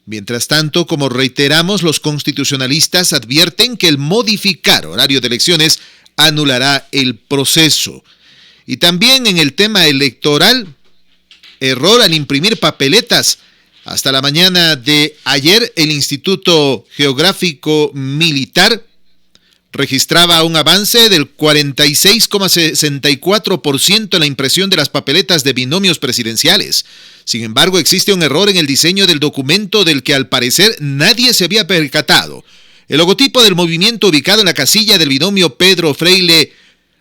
Mientras tanto, como reiteramos, los constitucionalistas advierten que el modificar horario de elecciones anulará el proceso. Y también en el tema electoral, error al imprimir papeletas. Hasta la mañana de ayer, el Instituto Geográfico Militar registraba un avance del 46,64% en la impresión de las papeletas de binomios presidenciales. Sin embargo, existe un error en el diseño del documento del que al parecer nadie se había percatado. El logotipo del movimiento ubicado en la casilla del binomio Pedro Freile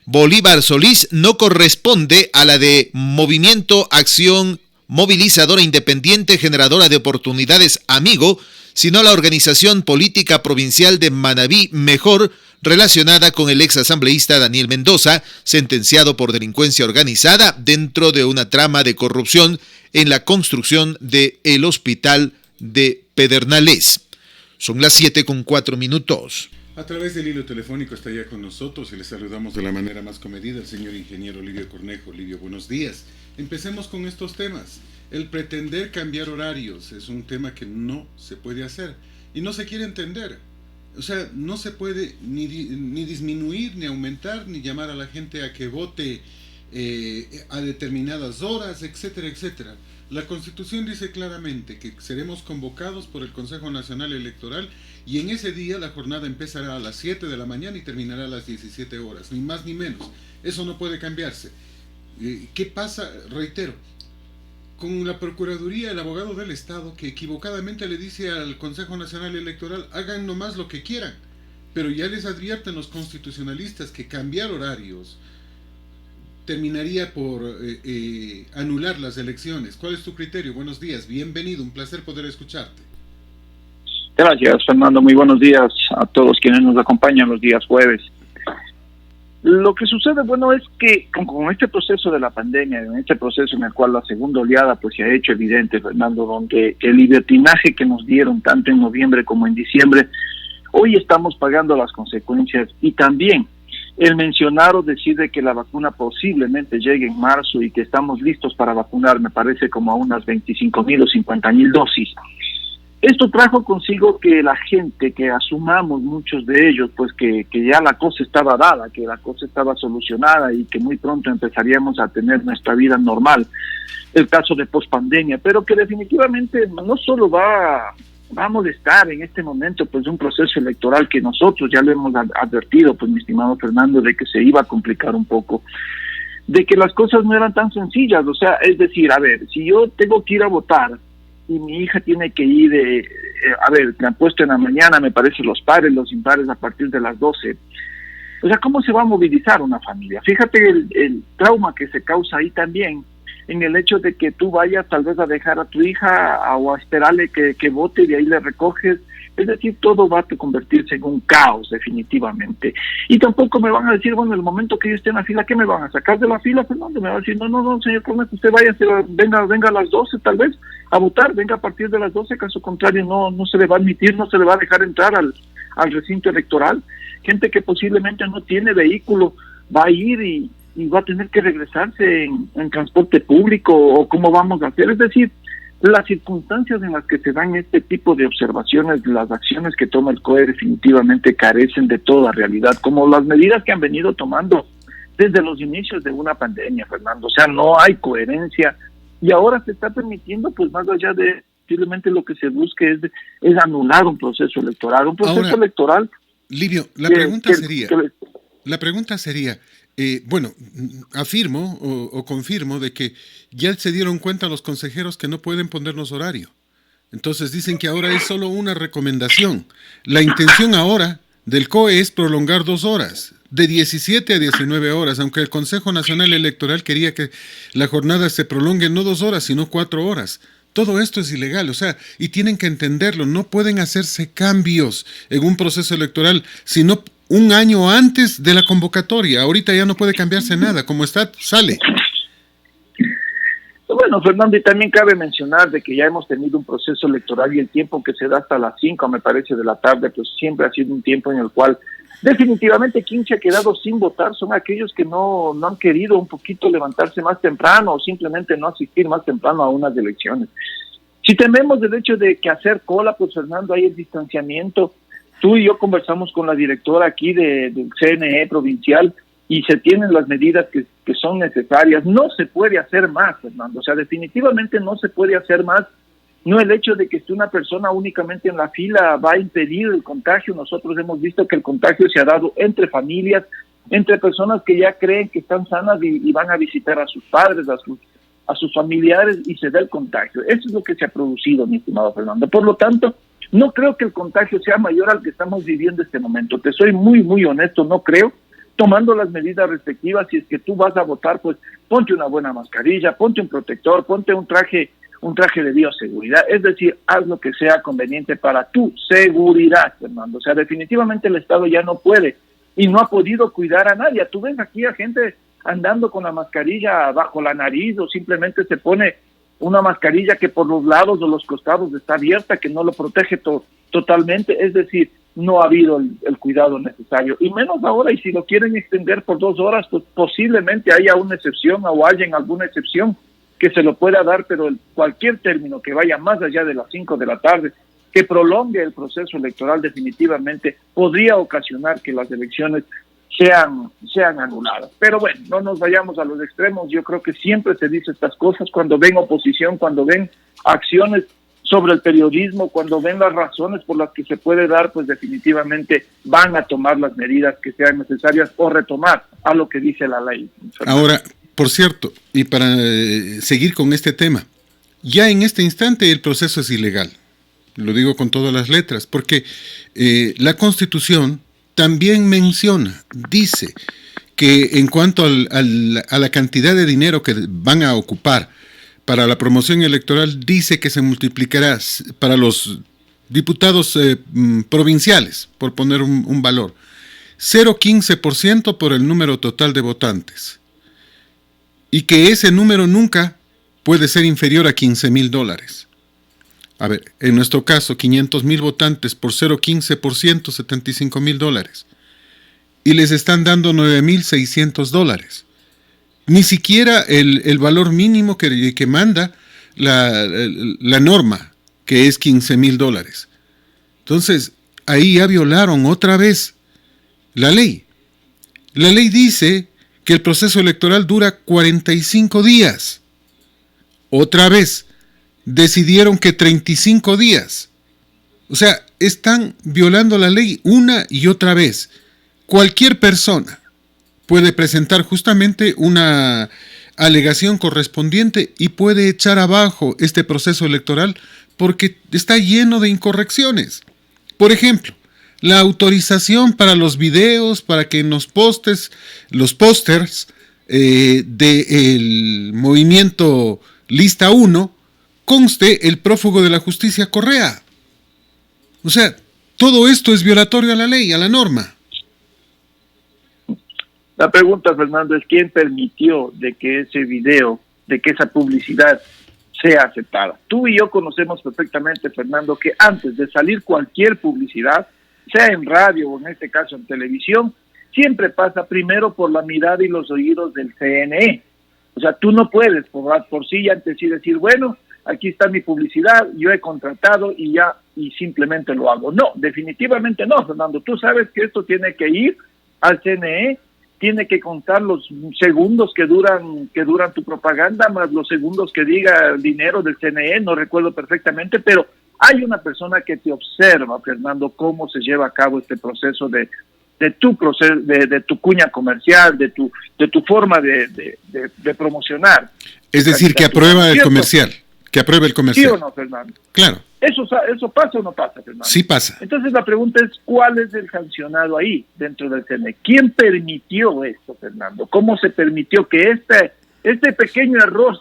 Bolívar Solís no corresponde a la de Movimiento Acción Movilizadora Independiente Generadora de Oportunidades Amigo, sino a la organización política provincial de Manabí Mejor, relacionada con el exasambleísta Daniel Mendoza, sentenciado por delincuencia organizada dentro de una trama de corrupción en la construcción del hospital de Pedernales. Son las 7:04. A través del hilo telefónico está ya con nosotros y le saludamos de la manera más comedida el señor ingeniero Livio Cornejo. Livio, buenos días. Empecemos con estos temas. El pretender cambiar horarios es un tema que no se puede hacer y no se quiere entender. O sea, no se puede ni disminuir, ni aumentar, ni llamar a la gente a que vote a determinadas horas, etcétera, etcétera. La Constitución dice claramente que seremos convocados por el Consejo Nacional Electoral y en ese día la jornada empezará a las 7 de la mañana y terminará a las 17 horas, ni más ni menos. Eso no puede cambiarse. ¿Qué pasa? Reitero, con la Procuraduría, el abogado del Estado, que equivocadamente le dice al Consejo Nacional Electoral, hagan nomás lo que quieran, pero ya les advierten los constitucionalistas que cambiar horarios terminaría por anular las elecciones. ¿Cuál es tu criterio? Buenos días, bienvenido, un placer poder escucharte. Gracias, Fernando, muy buenos días a todos quienes nos acompañan los días jueves. Lo que sucede, bueno, es que con este proceso de la pandemia, en este proceso en el cual la segunda oleada pues se ha hecho evidente, Fernando, donde el libertinaje que nos dieron tanto en noviembre como en diciembre, hoy estamos pagando las consecuencias. Y también el mencionar o decir de que la vacuna posiblemente llegue en marzo y que estamos listos para vacunar, me parece como a unas 25,000 o 50,000 dosis. Esto trajo consigo que la gente, que asumamos muchos de ellos, pues que ya la cosa estaba dada, que la cosa estaba solucionada y que muy pronto empezaríamos a tener nuestra vida normal, el caso de pospandemia, pero que definitivamente no solo va a molestar en este momento pues un proceso electoral que nosotros ya lo hemos advertido, pues mi estimado Fernando, de que se iba a complicar un poco, de que las cosas no eran tan sencillas. O sea, es decir, a ver, si yo tengo que ir a votar y mi hija tiene que ir, me han puesto en la mañana, me parece, los pares, los impares a partir de las 12. O sea, ¿cómo se va a movilizar una familia? Fíjate el trauma que se causa ahí también, en el hecho de que tú vayas tal vez a dejar a tu hija o a esperarle que vote y de ahí le recoges. Es decir, todo va a convertirse en un caos definitivamente. Y tampoco me van a decir, bueno, el momento que yo esté en la fila, ¿qué me van a sacar de la fila, Fernando? Me van a decir, no, señor Cornejo, usted vaya, venga a las 12 tal vez a votar, venga a partir de las 12, caso contrario no se le va a admitir, no se le va a dejar entrar al recinto electoral. Gente que posiblemente no tiene vehículo va a ir y va a tener que regresarse en transporte público, o cómo vamos a hacer. Es decir, las circunstancias en las que se dan este tipo de observaciones, las acciones que toma el COE definitivamente carecen de toda realidad, como las medidas que han venido tomando desde los inicios de una pandemia, Fernando. O sea, no hay coherencia y ahora se está permitiendo, pues más allá de posiblemente lo que se busque es anular un proceso electoral. Un proceso electoral. Livio, la pregunta sería, afirmo o confirmo de que ya se dieron cuenta los consejeros que no pueden ponernos horario. Entonces dicen que ahora es solo una recomendación. La intención ahora del COE es prolongar 2 horas, de 17 a 19 horas, aunque el Consejo Nacional Electoral quería que la jornada se prolongue no 2 horas, sino 4 horas. Todo esto es ilegal, o sea, y tienen que entenderlo, no pueden hacerse cambios en un proceso electoral, sino un año antes de la convocatoria. Ahorita ya no puede cambiarse nada, como está, sale. Bueno, Fernando, y también cabe mencionar de que ya hemos tenido un proceso electoral y el tiempo que se da hasta las 5, me parece, de la tarde, pues siempre ha sido un tiempo en el cual definitivamente quien se ha quedado sin votar son aquellos que no han querido un poquito levantarse más temprano o simplemente no asistir más temprano a unas elecciones. Si tememos del hecho de que hacer cola, pues Fernando, hay el distanciamiento. Tú y yo conversamos con la directora aquí del CNE provincial y se tienen las medidas que son necesarias. No se puede hacer más, Fernando. O sea, definitivamente no se puede hacer más. No el hecho de que esté una persona únicamente en la fila va a impedir el contagio. Nosotros hemos visto que el contagio se ha dado entre familias, entre personas que ya creen que están sanas y van a visitar a sus padres, a sus familiares, y se da el contagio. Eso es lo que se ha producido, mi estimado Fernando. Por lo tanto, no creo que el contagio sea mayor al que estamos viviendo en este momento. Te soy muy, muy honesto, no creo. Tomando las medidas respectivas, si es que tú vas a votar, pues ponte una buena mascarilla, ponte un protector, ponte un traje de bioseguridad, es decir, haz lo que sea conveniente para tu seguridad, Fernando. O sea, definitivamente el Estado ya no puede y no ha podido cuidar a nadie. Tú ves aquí a gente andando con la mascarilla bajo la nariz o simplemente se pone una mascarilla que por los lados o los costados está abierta, que no lo protege totalmente, es decir, no ha habido el cuidado necesario, y menos ahora, y si lo quieren extender por 2 horas, pues posiblemente haya una excepción o haya alguna excepción que se lo pueda dar, pero cualquier término que vaya más allá de las 5 de la tarde, que prolongue el proceso electoral, definitivamente podría ocasionar que las elecciones sean anuladas. Pero bueno, no nos vayamos a los extremos. Yo creo que siempre se dice estas cosas cuando ven oposición, cuando ven acciones sobre el periodismo, cuando ven las razones por las que se puede dar, pues definitivamente van a tomar las medidas que sean necesarias o retomar a lo que dice la ley. Ahora, por cierto, y para seguir con este tema, ya en este instante el proceso es ilegal. Lo digo con todas las letras, porque la Constitución también menciona, dice que en cuanto a la cantidad de dinero que van a ocupar para la promoción electoral, dice que se multiplicará para los diputados provinciales, por poner un valor, 0,15% por el número total de votantes, y que ese número nunca puede ser inferior a $15,000. A ver, en nuestro caso, 500,000 votantes por 0,15%, $75,000. Y les están dando $9,600. Ni siquiera el valor mínimo que manda la norma, que es $15,000. Entonces, ahí ya violaron otra vez la ley. La ley dice que el proceso electoral dura 45 días. Otra vez, decidieron que 35 días. O sea, están violando la ley una y otra vez. Cualquier persona puede presentar justamente una alegación correspondiente y puede echar abajo este proceso electoral porque está lleno de incorrecciones. Por ejemplo, la autorización para los videos, para que en los pósters del movimiento Lista 1 conste el prófugo de la justicia Correa. O sea, todo esto es violatorio a la ley, a la norma. La pregunta, Fernando, es ¿quién permitió de que ese video, de que esa publicidad sea aceptada? Tú y yo conocemos perfectamente, Fernando, que antes de salir cualquier publicidad, sea en radio o en este caso en televisión, siempre pasa primero por la mirada y los oídos del CNE. O sea, tú no puedes por sí antes sí decir, bueno, aquí está mi publicidad, yo he contratado y simplemente lo hago. No, definitivamente no, Fernando. Tú sabes que esto tiene que ir al CNE, tiene que contar los segundos que duran tu propaganda, más los segundos que diga el dinero del CNE, no recuerdo perfectamente, pero hay una persona que te observa, Fernando, cómo se lleva a cabo este proceso de tu cuña comercial, de tu forma de promocionar. Es decir, que aprueba el comercial. Que apruebe el comercial. ¿Sí o no, Fernando? Claro. ¿Eso pasa o no pasa, Fernando? Sí pasa. Entonces la pregunta es, ¿cuál es el sancionado ahí dentro del CNE? ¿Quién permitió esto, Fernando? ¿Cómo se permitió que este pequeño error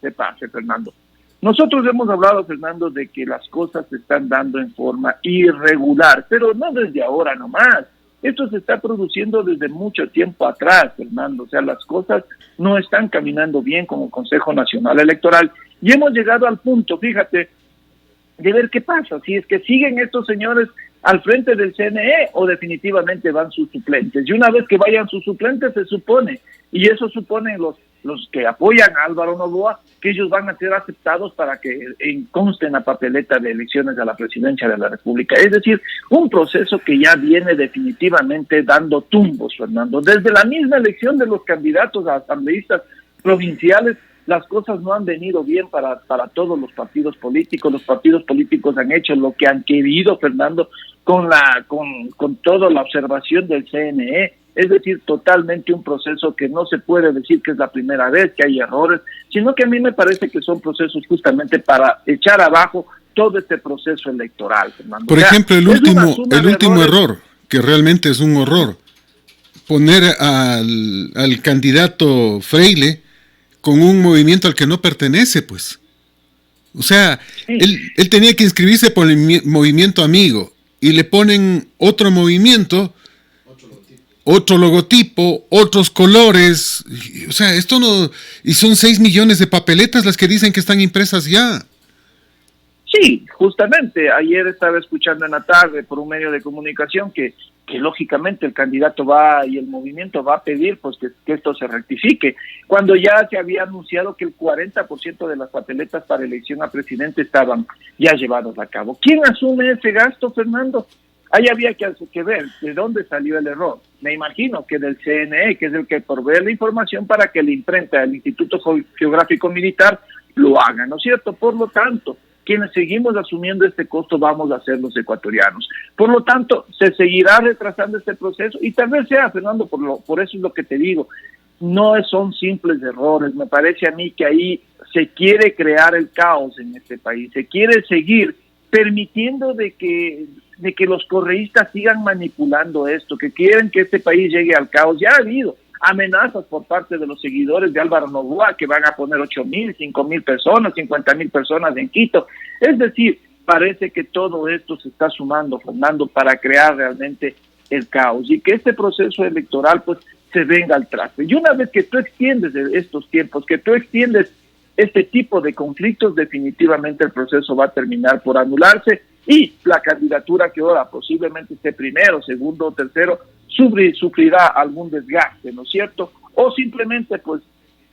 se pase, Fernando? Nosotros hemos hablado, Fernando, de que las cosas se están dando en forma irregular, pero no desde ahora nomás. Esto se está produciendo desde mucho tiempo atrás, Fernando. O sea, las cosas no están caminando bien con el Consejo Nacional Electoral. Y hemos llegado al punto, fíjate, de ver qué pasa. Si es que siguen estos señores al frente del CNE o definitivamente van sus suplentes. Y una vez que vayan sus suplentes, se supone, y eso supone los que apoyan a Álvaro Noboa, que ellos van a ser aceptados para que conste en la papeleta de elecciones a la presidencia de la República. Es decir, un proceso que ya viene definitivamente dando tumbos, Fernando. Desde la misma elección de los candidatos a asambleístas provinciales, las cosas no han venido bien para todos los partidos políticos. Los partidos políticos han hecho lo que han querido, Fernando, con toda la observación del CNE. Es decir, totalmente un proceso que no se puede decir que es la primera vez que hay errores, sino que a mí me parece que son procesos justamente para echar abajo todo este proceso electoral, Fernando. Por ejemplo, el último error, que realmente es un horror, poner al candidato Freile con un movimiento al que no pertenece, pues. O sea, sí. él tenía que inscribirse por el movimiento amigo y le ponen otro movimiento, otro logotipo, otros colores. O sea, esto no... Y son 6 millones de papeletas las que dicen que están impresas ya. Sí, justamente. Ayer estaba escuchando en la tarde por un medio de comunicación que lógicamente el candidato va y el movimiento va a pedir pues que esto se rectifique, cuando ya se había anunciado que el 40% de las papeletas para elección a presidente estaban ya llevadas a cabo. ¿Quién asume ese gasto, Fernando? Ahí había que ver de dónde salió el error. Me imagino que del CNE, que es el que provee la información para que la imprenta del Instituto Geográfico Militar lo haga, ¿no es cierto? Por lo tanto, quienes seguimos asumiendo este costo vamos a ser los ecuatorianos. Por lo tanto, se seguirá retrasando este proceso y tal vez sea, Fernando, por eso es lo que te digo, no son simples errores. Me parece a mí que ahí se quiere crear el caos en este país, se quiere seguir permitiendo de que los correístas sigan manipulando esto, que quieren que este país llegue al caos. Ya ha habido amenazas por parte de los seguidores de Álvaro Noboa que van a poner 8,000, 5,000 personas, 50,000 personas en Quito. Es decir, parece que todo esto se está sumando, Fernando, para crear realmente el caos y que este proceso electoral pues se venga al traste. Y una vez que tú extiendes estos tiempos, que tú extiendes este tipo de conflictos, definitivamente el proceso va a terminar por anularse y la candidatura que ahora posiblemente esté primero, segundo o tercero sufrirá algún desgaste, ¿no es cierto? O simplemente pues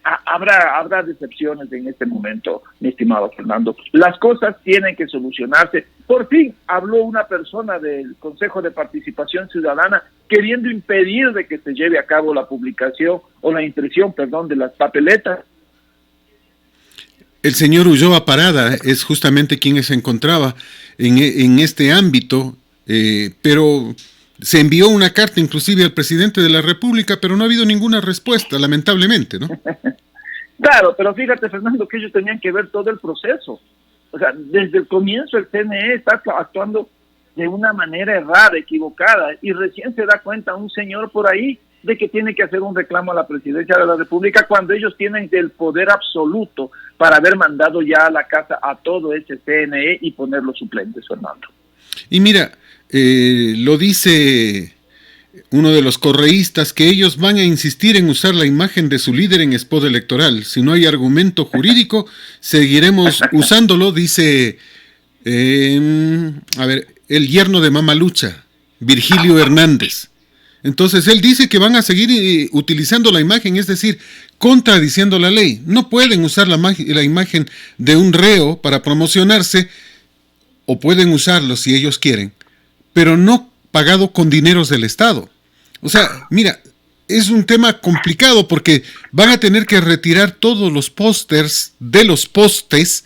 habrá decepciones en este momento, mi estimado Fernando. Las cosas tienen que solucionarse. Por fin habló una persona del Consejo de Participación Ciudadana queriendo impedir de que se lleve a cabo la publicación o la impresión, de las papeletas. El señor Ulloa Parada es justamente quien se encontraba en este ámbito, pero se envió una carta inclusive al presidente de la República, pero no ha habido ninguna respuesta, lamentablemente, ¿no? Claro, pero fíjate, Fernando, que ellos tenían que ver todo el proceso. O sea, desde el comienzo el CNE está actuando de una manera errada, equivocada, y recién se da cuenta un señor por ahí de que tiene que hacer un reclamo a la presidencia de la República cuando ellos tienen el poder absoluto para haber mandado ya a la casa a todo ese CNE y poner los suplentes, Fernando. Y mira, lo dice uno de los correístas, que ellos van a insistir en usar la imagen de su líder en spot electoral. Si no hay argumento jurídico, seguiremos usándolo, dice, el yerno de Mamalucha, Virgilio Hernández. Entonces él dice que van a seguir utilizando la imagen, es decir, contradiciendo la ley. No pueden usar la imagen de un reo para promocionarse, o pueden usarlo si ellos quieren, pero no pagado con dineros del Estado. O sea, mira, es un tema complicado porque van a tener que retirar todos los pósters de los postes,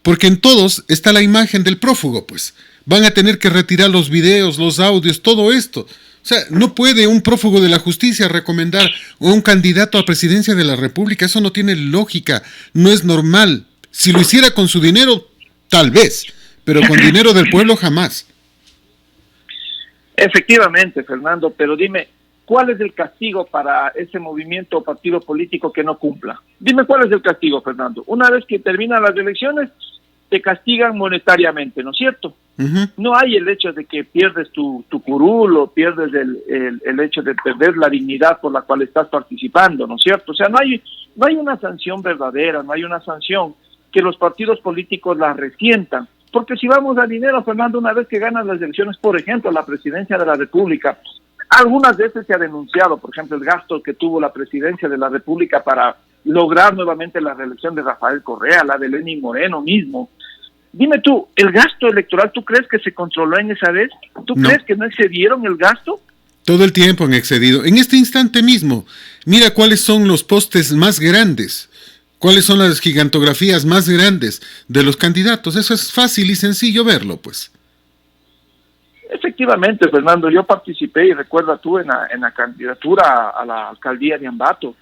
porque en todos está la imagen del prófugo, pues. Van a tener que retirar los videos, los audios, todo esto. O sea, no puede un prófugo de la justicia recomendar a un candidato a presidencia de la República. Eso no tiene lógica, no es normal. Si lo hiciera con su dinero, tal vez, pero con dinero del pueblo jamás. Efectivamente, Fernando, pero dime, ¿cuál es el castigo para ese movimiento o partido político que no cumpla? Dime cuál es el castigo, Fernando. Una vez que terminan las elecciones, te castigan monetariamente, ¿no es cierto? Uh-huh. No hay el hecho de que pierdes tu curul o pierdes el hecho de perder la dignidad por la cual estás participando, ¿no es cierto? O sea, no hay una sanción verdadera, no hay una sanción que los partidos políticos la resientan. Porque si vamos a dinero, Fernando, una vez que ganas las elecciones, por ejemplo, la presidencia de la República, algunas veces se ha denunciado, por ejemplo, el gasto que tuvo la presidencia de la República para lograr nuevamente la reelección de Rafael Correa, la de Lenín Moreno mismo. Dime tú, ¿el gasto electoral tú crees que se controló en esa vez? ¿Tú crees que no excedieron el gasto? Todo el tiempo han excedido. En este instante mismo, mira cuáles son los postes más grandes, cuáles son las gigantografías más grandes de los candidatos. Eso es fácil y sencillo verlo, pues. Efectivamente, Fernando, yo participé, y recuerda tú, en la candidatura a la alcaldía de Ambato.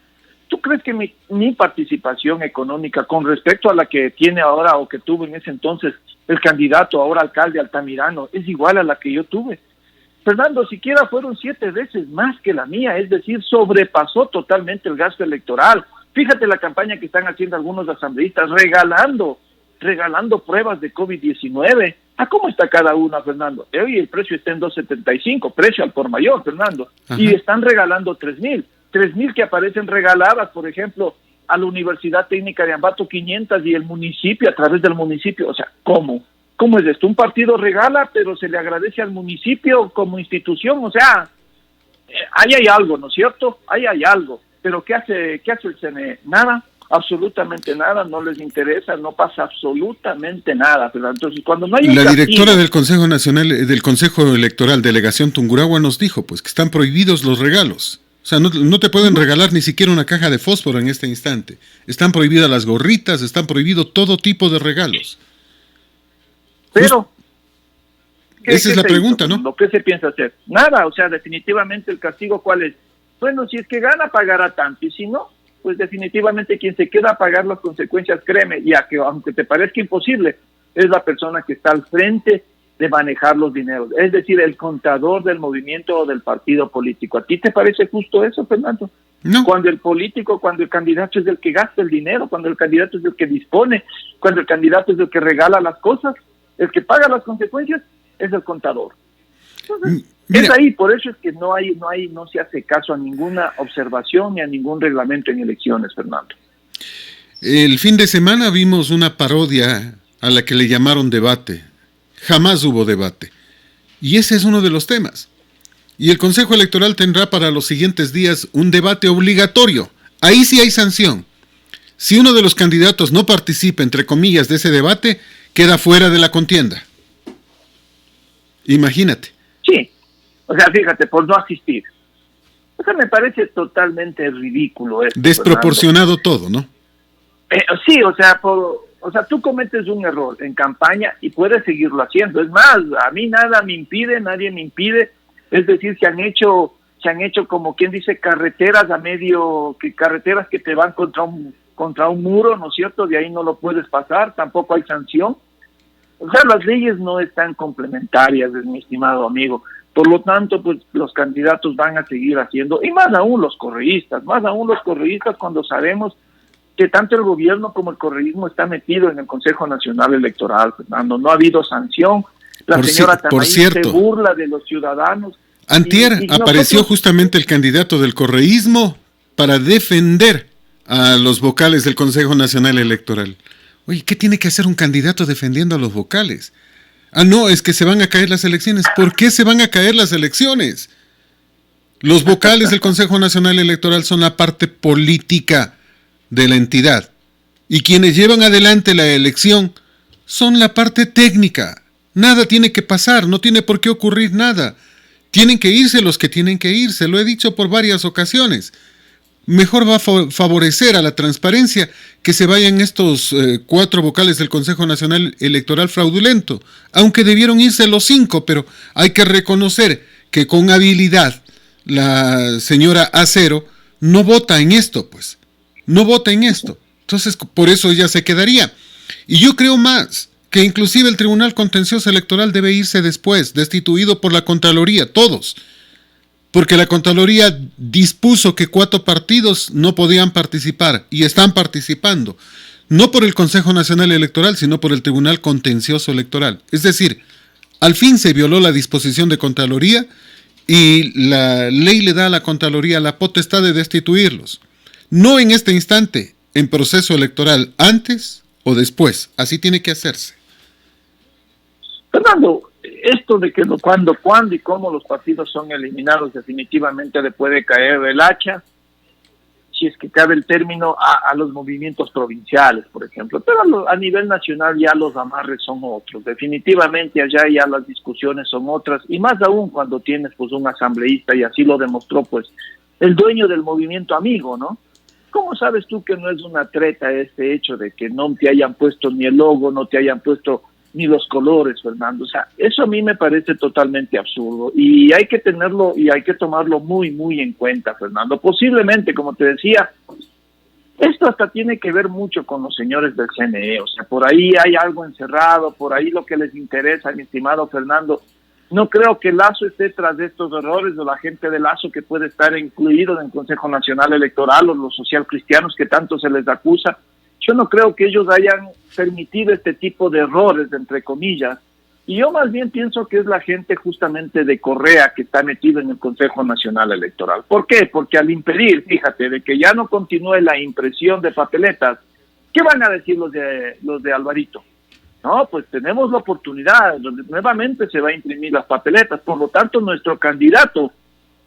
¿Tú crees que mi participación económica con respecto a la que tiene ahora o que tuvo en ese entonces el candidato, ahora alcalde Altamirano, es igual a la que yo tuve? Fernando, siquiera fueron 7 veces más que la mía, es decir, sobrepasó totalmente el gasto electoral. Fíjate la campaña que están haciendo algunos asambleístas, regalando pruebas de COVID-19. ¿A cómo está cada una, Fernando? Hoy el precio está en 2.75, precio al por mayor, Fernando. Ajá. Y están regalando 3.000 que aparecen regaladas, por ejemplo, a la Universidad Técnica de Ambato 500 y el municipio, a través del municipio. O sea, ¿cómo? ¿Cómo es esto? Un partido regala, pero se le agradece al municipio como institución. O sea, ahí hay algo, ¿no es cierto? Ahí hay algo. Pero ¿qué hace el CNE? Nada, absolutamente nada, no les interesa, no pasa absolutamente nada. Pero entonces, cuando no hay un La directora del Consejo Nacional, del Consejo Electoral, Delegación Tungurahua, nos dijo pues que están prohibidos los regalos. O sea, no te pueden regalar ni siquiera una caja de fósforo en este instante. Están prohibidas las gorritas, están prohibido todo tipo de regalos. Pero esa es la pregunta, ¿no? ¿Lo que se piensa hacer? Nada, o sea, definitivamente el castigo, ¿cuál es? Bueno, si es que gana, pagará tanto, y si no, pues definitivamente quien se queda a pagar las consecuencias, créeme, ya que aunque te parezca imposible, es la persona que está al frente de manejar los dineros, es decir, el contador del movimiento o del partido político. ¿A ti te parece justo eso, Fernando? No. Cuando el candidato es el que gasta el dinero, cuando el candidato es el que dispone, cuando el candidato es el que regala las cosas, el que paga las consecuencias es el contador. Entonces, es ahí, por eso es que no se hace caso a ninguna observación ni a ningún reglamento en elecciones, Fernando. El fin de semana vimos una parodia a la que le llamaron debate. Jamás hubo debate. Y ese es uno de los temas. Y el Consejo Electoral tendrá para los siguientes días un debate obligatorio. Ahí sí hay sanción. Si uno de los candidatos no participa, entre comillas, de ese debate, queda fuera de la contienda. Imagínate. Sí, o sea, fíjate, por no asistir. O sea, me parece totalmente ridículo esto, desproporcionado, Fernando. Todo, ¿no? Sí, o sea, tú cometes un error en campaña y puedes seguirlo haciendo. Es más, a mí nadie me impide. Es decir, se han hecho como quien dice carreteras carreteras que te van contra un muro, ¿no es cierto? De ahí no lo puedes pasar, tampoco hay sanción. O sea, las leyes no están complementarias, mi estimado amigo. Por lo tanto, pues los candidatos van a seguir haciendo, y más aún los correístas cuando sabemos que tanto el gobierno como el correísmo está metido en el Consejo Nacional Electoral, Fernando. No ha habido sanción. La señora Tamayo se burla de los ciudadanos. Antier apareció justamente el candidato del correísmo para defender a los vocales del Consejo Nacional Electoral. Oye, ¿qué tiene que hacer un candidato defendiendo a los vocales? Ah, no, es que se van a caer las elecciones. ¿Por qué se van a caer las elecciones? Los vocales del Consejo Nacional Electoral son la parte política de la entidad. Y quienes llevan adelante la elección son la parte técnica. Nada tiene que pasar, no tiene por qué ocurrir nada. Tienen que irse los que tienen que irse, lo he dicho por varias ocasiones. Mejor va a favorecer a la transparencia que se vayan estos 4 vocales del Consejo Nacional Electoral fraudulento, aunque debieron irse los 5, pero hay que reconocer que con habilidad la señora Acero no vota en esto, pues, no vota en esto, entonces por eso ella se quedaría. Y yo creo más, que inclusive el Tribunal Contencioso Electoral debe irse después, destituido por la Contraloría, todos. Porque la Contraloría dispuso que 4 partidos no podían participar y están participando, no por el Consejo Nacional Electoral, sino por el Tribunal Contencioso Electoral. Es decir, al fin se violó la disposición de Contraloría y la ley le da a la Contraloría la potestad de destituirlos. No en este instante, en proceso electoral, antes o después. Así tiene que hacerse. Fernando, esto de que cuándo y cómo los partidos son eliminados definitivamente le puede caer el hacha si es que cabe el término, a los movimientos provinciales, por ejemplo. Pero a nivel nacional ya los amarres son otros. Definitivamente allá ya las discusiones son otras, y más aún cuando tienes pues un asambleísta, y así lo demostró pues el dueño del movimiento Amigo, ¿no? ¿Cómo sabes tú que no es una treta este hecho de que no te hayan puesto ni el logo, no te hayan puesto ni los colores, Fernando? O sea, eso a mí me parece totalmente absurdo, y hay que tenerlo y hay que tomarlo muy, muy en cuenta, Fernando. Posiblemente, como te decía, esto hasta tiene que ver mucho con los señores del CNE, o sea, por ahí hay algo encerrado, por ahí lo que les interesa, mi estimado Fernando. No creo que Lazo esté tras de estos errores, o la gente de Lazo que puede estar incluido en el Consejo Nacional Electoral, o los socialcristianos que tanto se les acusa. Yo no creo que ellos hayan permitido este tipo de errores, entre comillas, y yo más bien pienso que es la gente justamente de Correa que está metido en el Consejo Nacional Electoral. ¿Por qué? Porque al impedir, fíjate, de que ya no continúe la impresión de papeletas, ¿qué van a decir los de Alvarito? No, pues tenemos la oportunidad, donde nuevamente se va a imprimir las papeletas, por lo tanto nuestro candidato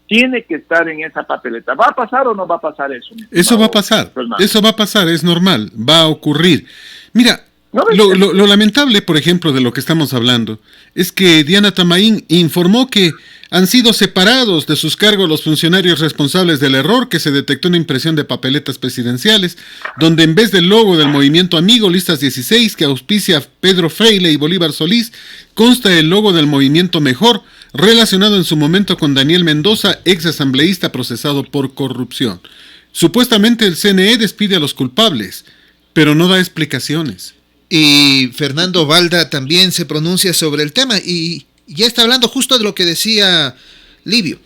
tiene que estar en esa papeleta. ¿Va a pasar o no va a pasar eso? Eso va a pasar, eso va a pasar, es normal, va a ocurrir. Mira, lo lamentable, por ejemplo, de lo que estamos hablando, es que Diana Tamaín informó que han sido separados de sus cargos los funcionarios responsables del error que se detectó en la impresión de papeletas presidenciales, donde en vez del logo del movimiento Amigo, Listas 16, que auspicia Pedro Freile y Bolívar Solís, consta el logo del movimiento Mejor, relacionado en su momento con Daniel Mendoza, ex asambleísta procesado por corrupción. Supuestamente el CNE despide a los culpables, pero no da explicaciones. Y Fernando Valda también se pronuncia sobre el tema y ya está hablando justo de lo que decía Livio.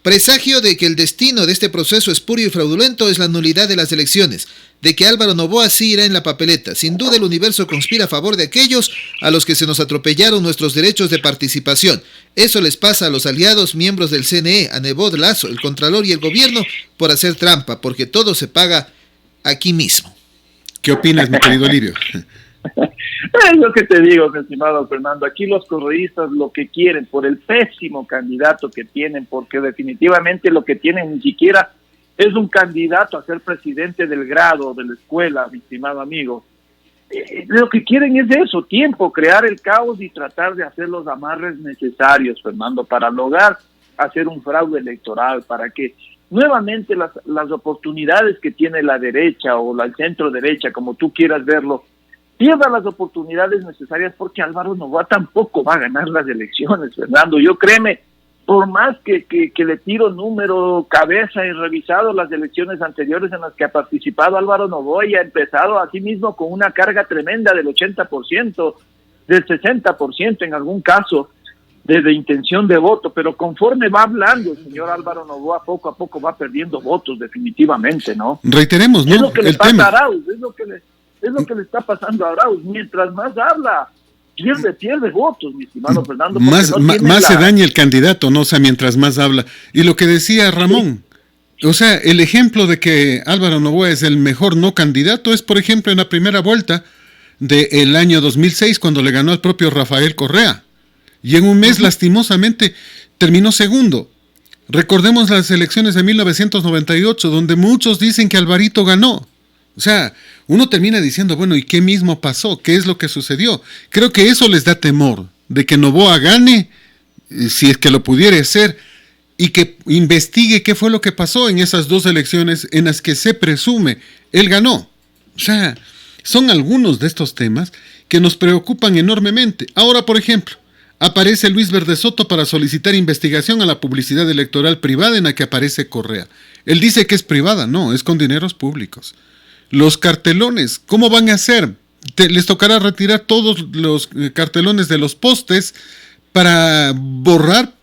Presagio de que el destino de este proceso espurio y fraudulento es la nulidad de las elecciones, de que Álvaro Noboa sí irá en la papeleta. Sin duda el universo conspira a favor de aquellos a los que se nos atropellaron nuestros derechos de participación. Eso les pasa a los aliados miembros del CNE, a Nebot, Lazo, el Contralor y el gobierno por hacer trampa, porque todo se paga aquí mismo. ¿Qué opinas, mi querido Livio? Es lo que te digo, mi estimado Fernando. Aquí los correístas lo que quieren, por el pésimo candidato que tienen, porque definitivamente lo que tienen ni siquiera es un candidato a ser presidente del grado, de la escuela, mi estimado amigo. Lo que quieren es eso, tiempo, crear el caos y tratar de hacer los amarres necesarios, Fernando, para lograr hacer un fraude electoral, para que nuevamente las oportunidades que tiene la derecha o la centro derecha, como tú quieras verlo, pierda las oportunidades necesarias, porque Álvaro Noboa tampoco va a ganar las elecciones, Fernando. Yo créeme, por más que le tiro número, cabeza y revisado las elecciones anteriores en las que ha participado Álvaro Noboa, y ha empezado así mismo con una carga tremenda del 80%, del 60% en algún caso, de intención de voto, pero conforme va hablando el señor Álvaro Noboa, poco a poco va perdiendo votos definitivamente, ¿no? Reiteremos, ¿no? Es lo que le pasa a Arauz, es lo que le está pasando a Arauz. Mientras más habla, pierde votos, mi estimado Fernando. Más se daña el candidato, ¿no? O sea, mientras más habla. Y lo que decía Ramón, sí. O sea, el ejemplo de que Álvaro Noboa es el mejor no candidato es, por ejemplo, en la primera vuelta del año 2006, cuando le ganó al propio Rafael Correa. Y en un mes, lastimosamente, terminó segundo. Recordemos las elecciones de 1998, donde muchos dicen que Alvarito ganó. O sea, uno termina diciendo, bueno, ¿y qué mismo pasó? ¿Qué es lo que sucedió? Creo que eso les da temor, de que Noboa gane, si es que lo pudiera hacer, y que investigue qué fue lo que pasó en esas dos elecciones en las que se presume él ganó. O sea, son algunos de estos temas que nos preocupan enormemente. Ahora, por ejemplo, aparece Luis Verde Soto para solicitar investigación a la publicidad electoral privada en la que aparece Correa. Él dice que es privada, no, es con dineros públicos. Los cartelones, ¿cómo van a hacer? Les tocará retirar todos los cartelones de los postes para borrar,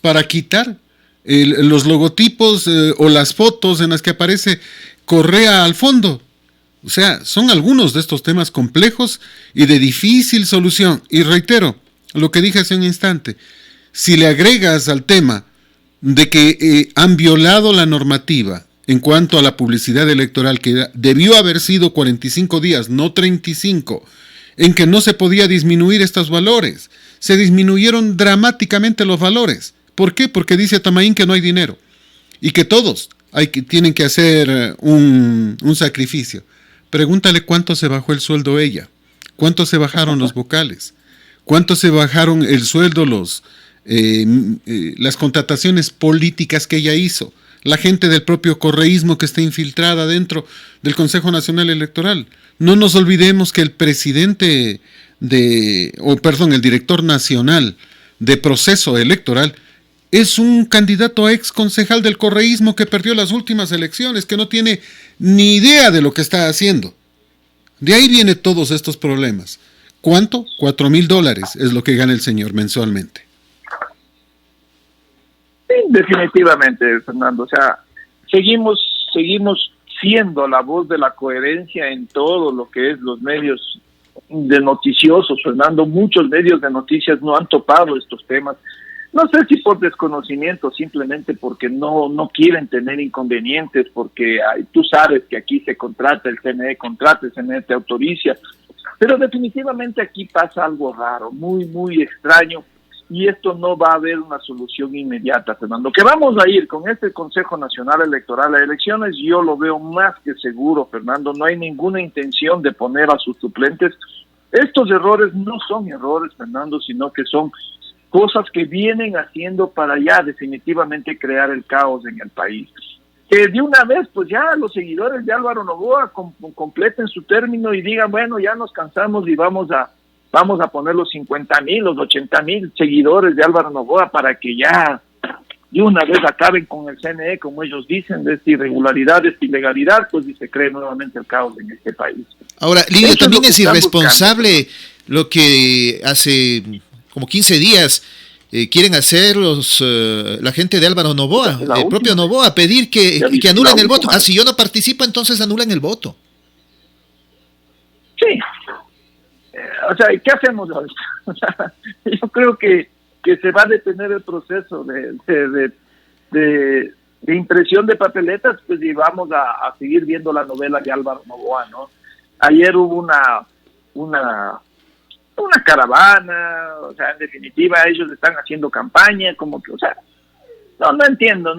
para quitar los logotipos o las fotos en las que aparece Correa al fondo. O sea, son algunos de estos temas complejos y de difícil solución. Y reitero lo que dije hace un instante. Si le agregas al tema de que han violado la normativa en cuanto a la publicidad electoral, que debió haber sido 45 días, no 35, en que no se podía disminuir estos valores. Se disminuyeron dramáticamente los valores. ¿Por qué? Porque dice Tamaín que no hay dinero. Y que todos, tienen que hacer un sacrificio. Pregúntale cuánto se bajó el sueldo ella, cuánto se bajaron los vocales, cuánto se bajaron el sueldo las contrataciones políticas que ella hizo, la gente del propio correísmo que está infiltrada dentro del Consejo Nacional Electoral. No nos olvidemos que el el director nacional de proceso electoral es un candidato a ex concejal del correísmo que perdió las últimas elecciones, que no tiene ni idea de lo que está haciendo. De ahí vienen todos estos problemas. ¿Cuánto? $4,000 es lo que gana el señor mensualmente. Sí, definitivamente, Fernando. O sea, seguimos siendo la voz de la coherencia en todo lo que es los medios de noticiosos, Fernando. Muchos medios de noticias no han topado estos temas. No sé si por desconocimiento, simplemente porque no quieren tener inconvenientes, porque tú sabes que aquí se contrata, el CNE contrata, el CNE te autoriza, pero definitivamente aquí pasa algo raro, muy, muy extraño, y esto no va a haber una solución inmediata, Fernando. Que vamos a ir con este Consejo Nacional Electoral a elecciones, yo lo veo más que seguro, Fernando. No hay ninguna intención de poner a sus suplentes. Estos errores no son errores, Fernando, sino que son cosas que vienen haciendo para ya definitivamente crear el caos en el país. Que de una vez, pues ya los seguidores de Álvaro Noboa completen su término y digan, bueno, ya nos cansamos y vamos a poner los 50,000, los 80,000 seguidores de Álvaro Noboa para que ya de una vez acaben con el CNE, como ellos dicen, de esta irregularidad, de esta ilegalidad, pues y se cree nuevamente el caos en este país. Ahora, Livio, también es irresponsable lo que hace como 15 días quieren hacer la gente de Álvaro Noboa, el propio Noboa, pedir que anulen el voto. Si yo no participo, entonces anulan el voto. Sí. O sea, ¿qué hacemos ahorita? O sea, yo creo que se va a detener el proceso de impresión de papeletas, pues, y vamos a seguir viendo la novela de Álvaro Noboa, ¿no? Ayer hubo una caravana, o sea, en definitiva ellos están haciendo campaña, como que, o sea, no entiendo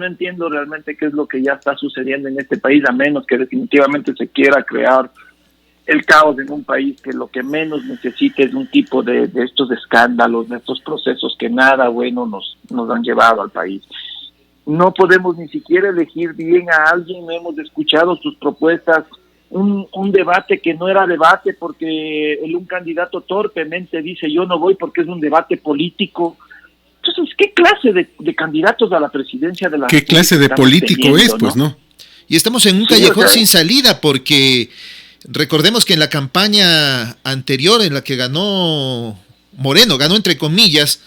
realmente qué es lo que ya está sucediendo en este país, a menos que definitivamente se quiera crear el caos en un país que lo que menos necesita es un tipo de estos escándalos, de estos procesos que nada bueno nos han llevado al país. No podemos ni siquiera elegir bien a alguien, no hemos escuchado sus propuestas, un debate que no era debate porque un candidato torpemente dice yo no voy porque es un debate político. Entonces, ¿qué clase de candidatos a la presidencia de la ¿Qué clase de político es, pues, no? Y estamos en un callejón sin salida porque recordemos que en la campaña anterior en la que ganó Moreno, ganó entre comillas,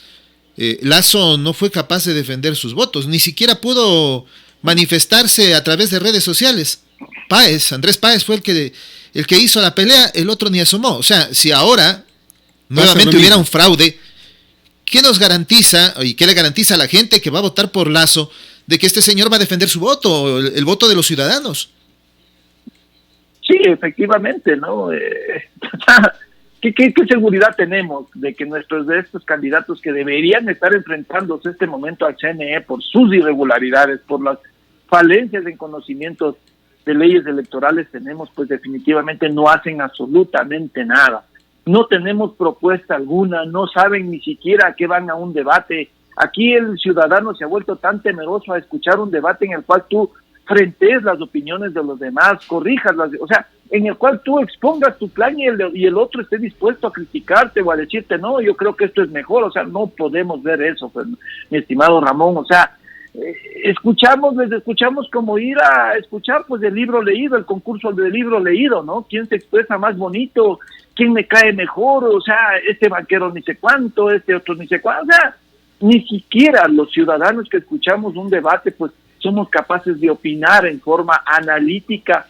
Lasso no fue capaz de defender sus votos, ni siquiera pudo manifestarse a través de redes sociales. Andrés Páez fue el que hizo la pelea, el otro ni asomó. O sea, si ahora nuevamente hubiera un fraude, ¿qué nos garantiza y qué le garantiza a la gente que va a votar por Lasso de que este señor va a defender su voto, el voto de los ciudadanos? Sí, efectivamente, ¿no? ¿Qué seguridad tenemos de que de estos candidatos que deberían estar enfrentándose en este momento al CNE por sus irregularidades, por las falencias en conocimientos de leyes electorales tenemos, pues definitivamente no hacen absolutamente nada? No tenemos propuesta alguna, no saben ni siquiera a qué van a un debate. Aquí el ciudadano se ha vuelto tan temeroso a escuchar un debate en el cual tú frentes las opiniones de los demás, corrijas o sea, en el cual tú expongas tu plan y el otro esté dispuesto a criticarte o a decirte, no, yo creo que esto es mejor. O sea, no podemos ver eso, pues, mi estimado Ramón. O sea, les escuchamos como ir a escuchar, pues, el libro leído, el concurso del libro leído, ¿no? ¿Quién se expresa más bonito? ¿Quién me cae mejor? O sea, este banquero ni sé cuánto, este otro ni sé cuánto. O sea, ni siquiera los ciudadanos que escuchamos un debate, pues, somos capaces de opinar en forma analítica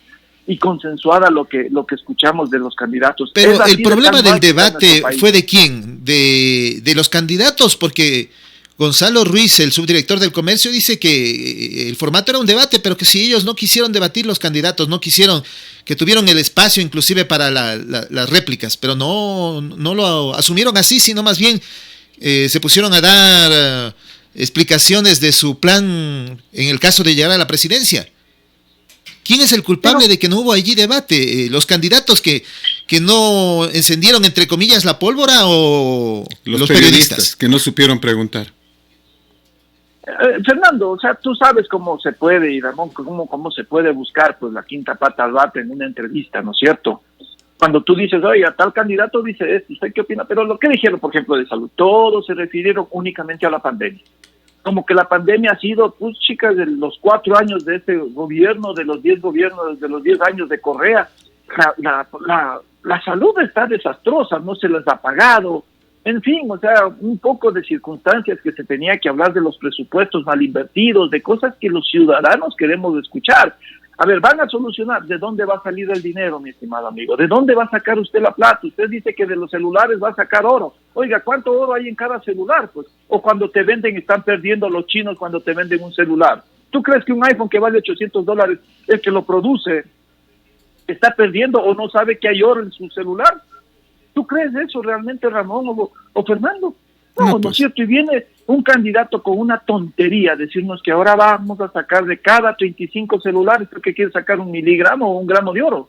y consensuada lo que escuchamos de los candidatos. Pero el problema del debate fue ¿de quién? De los candidatos, porque Gonzalo Ruiz, el subdirector del comercio, dice que el formato era un debate, pero que si ellos no quisieron debatir, los candidatos no quisieron, que tuvieron el espacio inclusive para las réplicas, pero no lo asumieron así, sino más bien se pusieron a dar explicaciones de su plan en el caso de llegar a la presidencia. ¿Quién es el culpable de que no hubo allí debate? ¿Los candidatos que no encendieron, entre comillas, la pólvora o los periodistas? Que no supieron preguntar. Fernando, o sea, tú sabes cómo se puede, y Ramón, cómo se puede buscar pues la quinta pata al bate en una entrevista, ¿no es cierto? Cuando tú dices, oye, tal candidato dice esto, ¿usted qué opina? Pero lo que dijeron, por ejemplo, de salud, todos se refirieron únicamente a la pandemia. Como que la pandemia ha sido, pues chicas, de los 4 años de este gobierno, de los 10 gobiernos, de los 10 años de Correa, la salud está desastrosa, no se les ha pagado. En fin, o sea, un poco de circunstancias que se tenía que hablar de los presupuestos mal invertidos, de cosas que los ciudadanos queremos escuchar. A ver, van a solucionar. ¿De dónde va a salir el dinero, mi estimado amigo? ¿De dónde va a sacar usted la plata? Usted dice que de los celulares va a sacar oro. Oiga, ¿cuánto oro hay en cada celular? Pues, o cuando te venden, están perdiendo los chinos cuando te venden un celular. ¿Tú crees que un iPhone que vale $800, el que lo produce, está perdiendo o no sabe que hay oro en su celular? ¿Tú crees eso realmente, Ramón o Fernando? No, pues. ¿No es cierto? Y viene un candidato con una tontería, decirnos que ahora vamos a sacar de cada 35 celulares, porque quiere sacar 1 miligramo o 1 gramo de oro.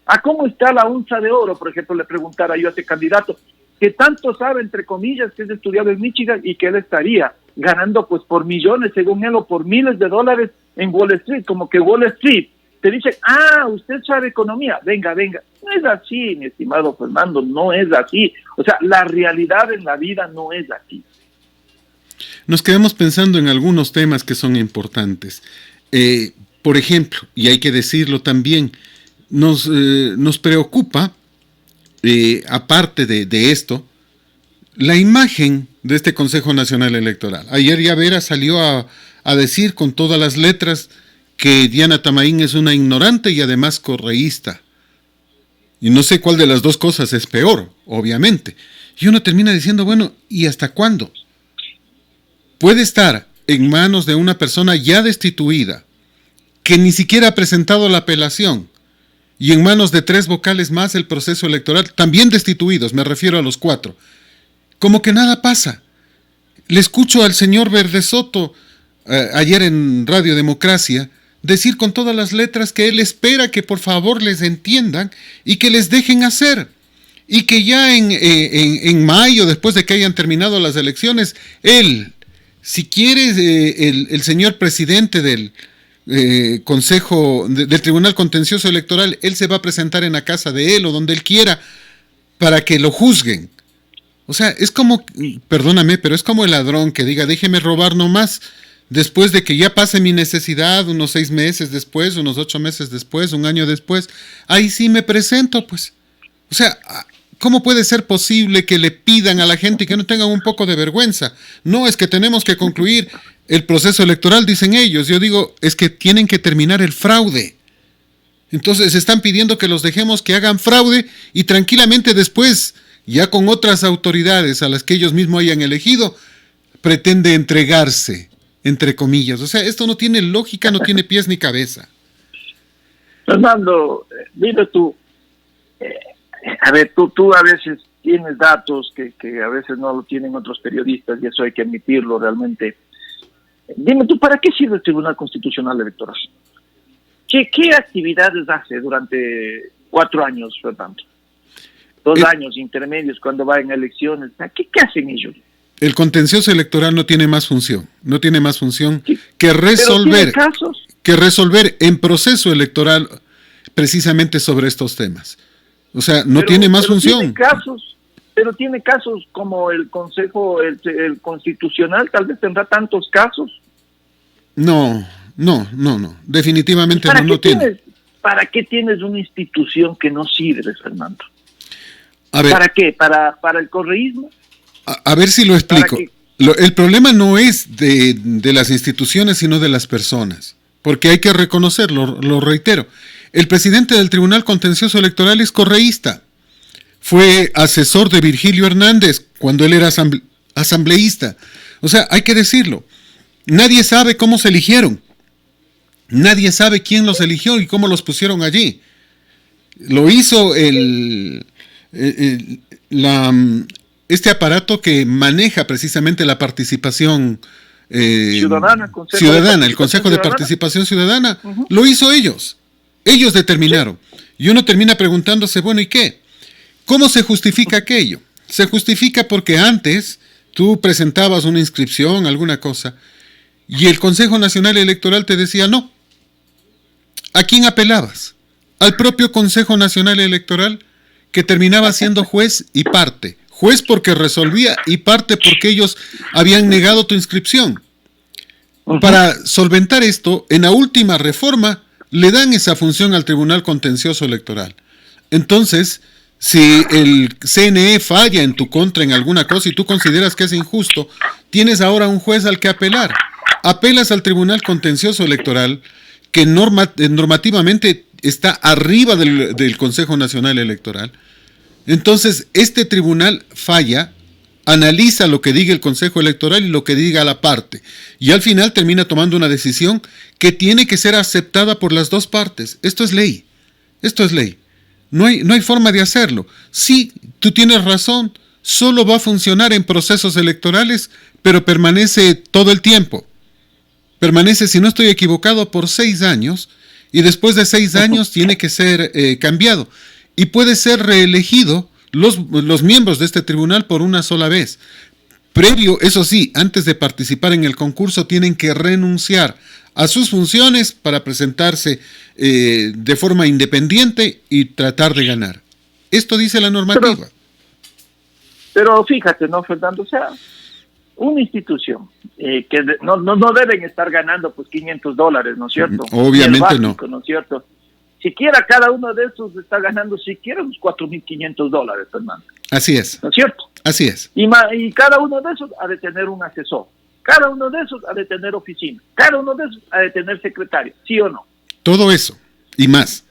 ¿A cómo está la onza de oro? Por ejemplo, le preguntara yo a ese candidato, que tanto sabe, entre comillas, que es estudiado en Michigan y que él estaría ganando pues por millones, según él, o por miles de dólares en Wall Street, como que Wall Street te dice, usted sabe economía, venga. No es así, mi estimado Fernando, no es así. O sea, la realidad en la vida no es así. Nos quedamos pensando en algunos temas que son importantes. Por ejemplo, y hay que decirlo también, nos preocupa, aparte de esto, la imagen de este Consejo Nacional Electoral. Ayer ya Vera salió a decir con todas las letras que Diana Tamarín es una ignorante y además correísta. Y no sé cuál de las dos cosas es peor, obviamente. Y uno termina diciendo, bueno, ¿y hasta cuándo? Puede estar en manos de una persona ya destituida, que ni siquiera ha presentado la apelación, y en manos de 3 vocales más el proceso electoral, también destituidos, me refiero a los 4. Como que nada pasa. Le escucho al señor Verdesoto ayer en Radio Democracia decir con todas las letras que él espera que por favor les entiendan y que les dejen hacer. Y que ya en mayo, después de que hayan terminado las elecciones, él, si quiere, el señor presidente del Consejo, del Tribunal Contencioso Electoral, él se va a presentar en la casa de él o donde él quiera para que lo juzguen. O sea, es como, perdóname, pero es como el ladrón que diga, déjeme robar nomás, después de que ya pase mi necesidad, unos 6 meses después, unos 8 meses después, 1 año después, ahí sí me presento, pues. O sea, ¿cómo puede ser posible que le pidan a la gente que no tengan un poco de vergüenza? No, es que tenemos que concluir el proceso electoral, dicen ellos. Yo digo, es que tienen que terminar el fraude. Entonces están pidiendo que los dejemos que hagan fraude y tranquilamente después, ya con otras autoridades a las que ellos mismos hayan elegido, pretende entregarse, entre comillas. O sea, esto no tiene lógica, no tiene pies ni cabeza. Fernando, dime tú, a ver, tú a veces tienes datos que a veces no lo tienen otros periodistas y eso hay que admitirlo realmente. Dime tú, ¿para qué sirve el Tribunal Constitucional Electoral? ¿Qué actividades hace durante 4 años, Fernando? 2 años intermedios cuando va en elecciones. ¿Qué hacen ellos? El contencioso electoral no tiene más función. No tiene más función que resolver en proceso electoral precisamente sobre estos temas. O sea, no tiene más función. Tiene casos como el Consejo, el Constitucional, tal vez tendrá tantos casos. No. Definitivamente no tiene. ¿Para qué tienes una institución que no sirve, Fernando? A ver, ¿para qué? ¿Para el correísmo? A ver si lo explico. El problema no es de las instituciones, sino de las personas. Porque hay que reconocerlo, lo reitero. El presidente del Tribunal Contencioso Electoral es correísta. Fue asesor de Virgilio Hernández cuando él era asambleísta. O sea, hay que decirlo. Nadie sabe cómo se eligieron. Nadie sabe quién los eligió y cómo los pusieron allí. Lo hizo este aparato que maneja precisamente la participación ciudadana, el Consejo de Participación Ciudadana, lo hizo ellos. Ellos determinaron. Y uno termina preguntándose, bueno, ¿y qué? ¿Cómo se justifica aquello? Se justifica porque antes tú presentabas una inscripción, alguna cosa, y el Consejo Nacional Electoral te decía no. ¿A quién apelabas? Al propio Consejo Nacional Electoral, que terminaba siendo juez y parte. Juez porque resolvía y parte porque ellos habían negado tu inscripción. Para solventar esto, en la última reforma le dan esa función al Tribunal Contencioso Electoral. Entonces, si el CNE falla en tu contra en alguna cosa y tú consideras que es injusto, tienes ahora un juez al que apelar. Apelas al Tribunal Contencioso Electoral, que normativamente está arriba del Consejo Nacional Electoral. Entonces, este tribunal falla, analiza lo que diga el Consejo Electoral y lo que diga la parte, y al final termina tomando una decisión que tiene que ser aceptada por las dos partes. Esto es ley. Esto es ley. No hay forma de hacerlo. Sí, tú tienes razón, solo va a funcionar en procesos electorales, pero permanece todo el tiempo. Permanece, si no estoy equivocado, por 6 años, y después de 6 años tiene que ser cambiado. Y puede ser reelegido los miembros de este tribunal por una sola vez. Previo, eso sí, antes de participar en el concurso, tienen que renunciar a sus funciones para presentarse de forma independiente y tratar de ganar. Esto dice la normativa. Pero fíjate, ¿no, Fernando? O sea, una institución que no deben estar ganando pues $500, ¿no es cierto? Obviamente básico, ¿no es cierto? Siquiera cada uno de esos está ganando siquiera unos $4,500, Fernando. Así es. ¿No es cierto? Así es. Y cada uno de esos ha de tener un asesor. Cada uno de esos ha de tener oficina. Cada uno de esos ha de tener secretario. ¿Sí o no? Todo eso y más.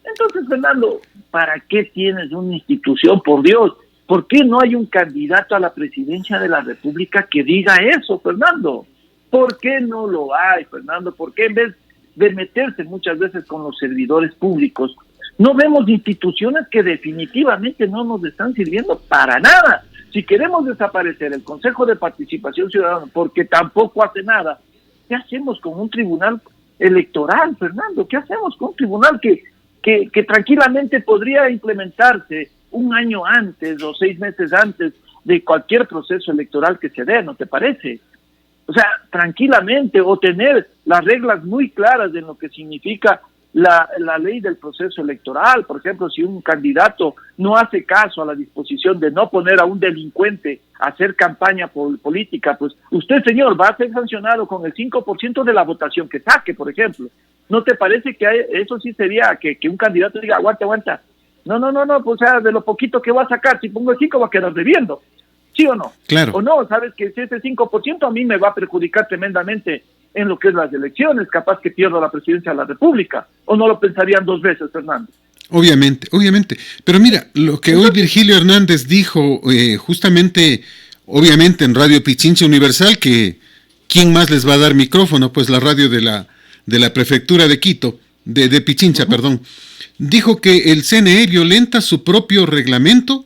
Entonces, Fernando, ¿para qué tienes una institución? Por Dios, ¿por qué no hay un candidato a la presidencia de la República que diga eso, Fernando? ¿Por qué no lo hay, Fernando? ¿Por qué en vez de meterse muchas veces con los servidores públicos, no vemos instituciones que definitivamente no nos están sirviendo para nada? Si queremos desaparecer el Consejo de Participación Ciudadana porque tampoco hace nada, ¿qué hacemos con un tribunal electoral, Fernando? ¿Qué hacemos con un tribunal que tranquilamente podría implementarse un año antes o 6 meses antes de cualquier proceso electoral que se dé? ¿No te parece? O sea, tranquilamente, o tener las reglas muy claras de lo que significa la ley del proceso electoral. Por ejemplo, si un candidato no hace caso a la disposición de no poner a un delincuente a hacer campaña política, pues usted, señor, va a ser sancionado con el 5% de la votación que saque, por ejemplo. ¿No te parece que eso sí sería que un candidato diga, aguanta? No, pues o sea, de lo poquito que va a sacar, si pongo el 5 va a quedar debiendo. ¿Sí o no? Claro. O no, sabes que si ese 5% a mí me va a perjudicar tremendamente en lo que es las elecciones, capaz que pierdo la presidencia de la República. ¿O no lo pensarían 2 veces, Fernando? Obviamente. Pero mira, lo que hoy Virgilio Hernández dijo justamente, obviamente en Radio Pichincha Universal, que ¿quién más les va a dar micrófono? Pues la radio de la prefectura de Quito, de Pichincha, perdón. Dijo que el CNE violenta su propio reglamento,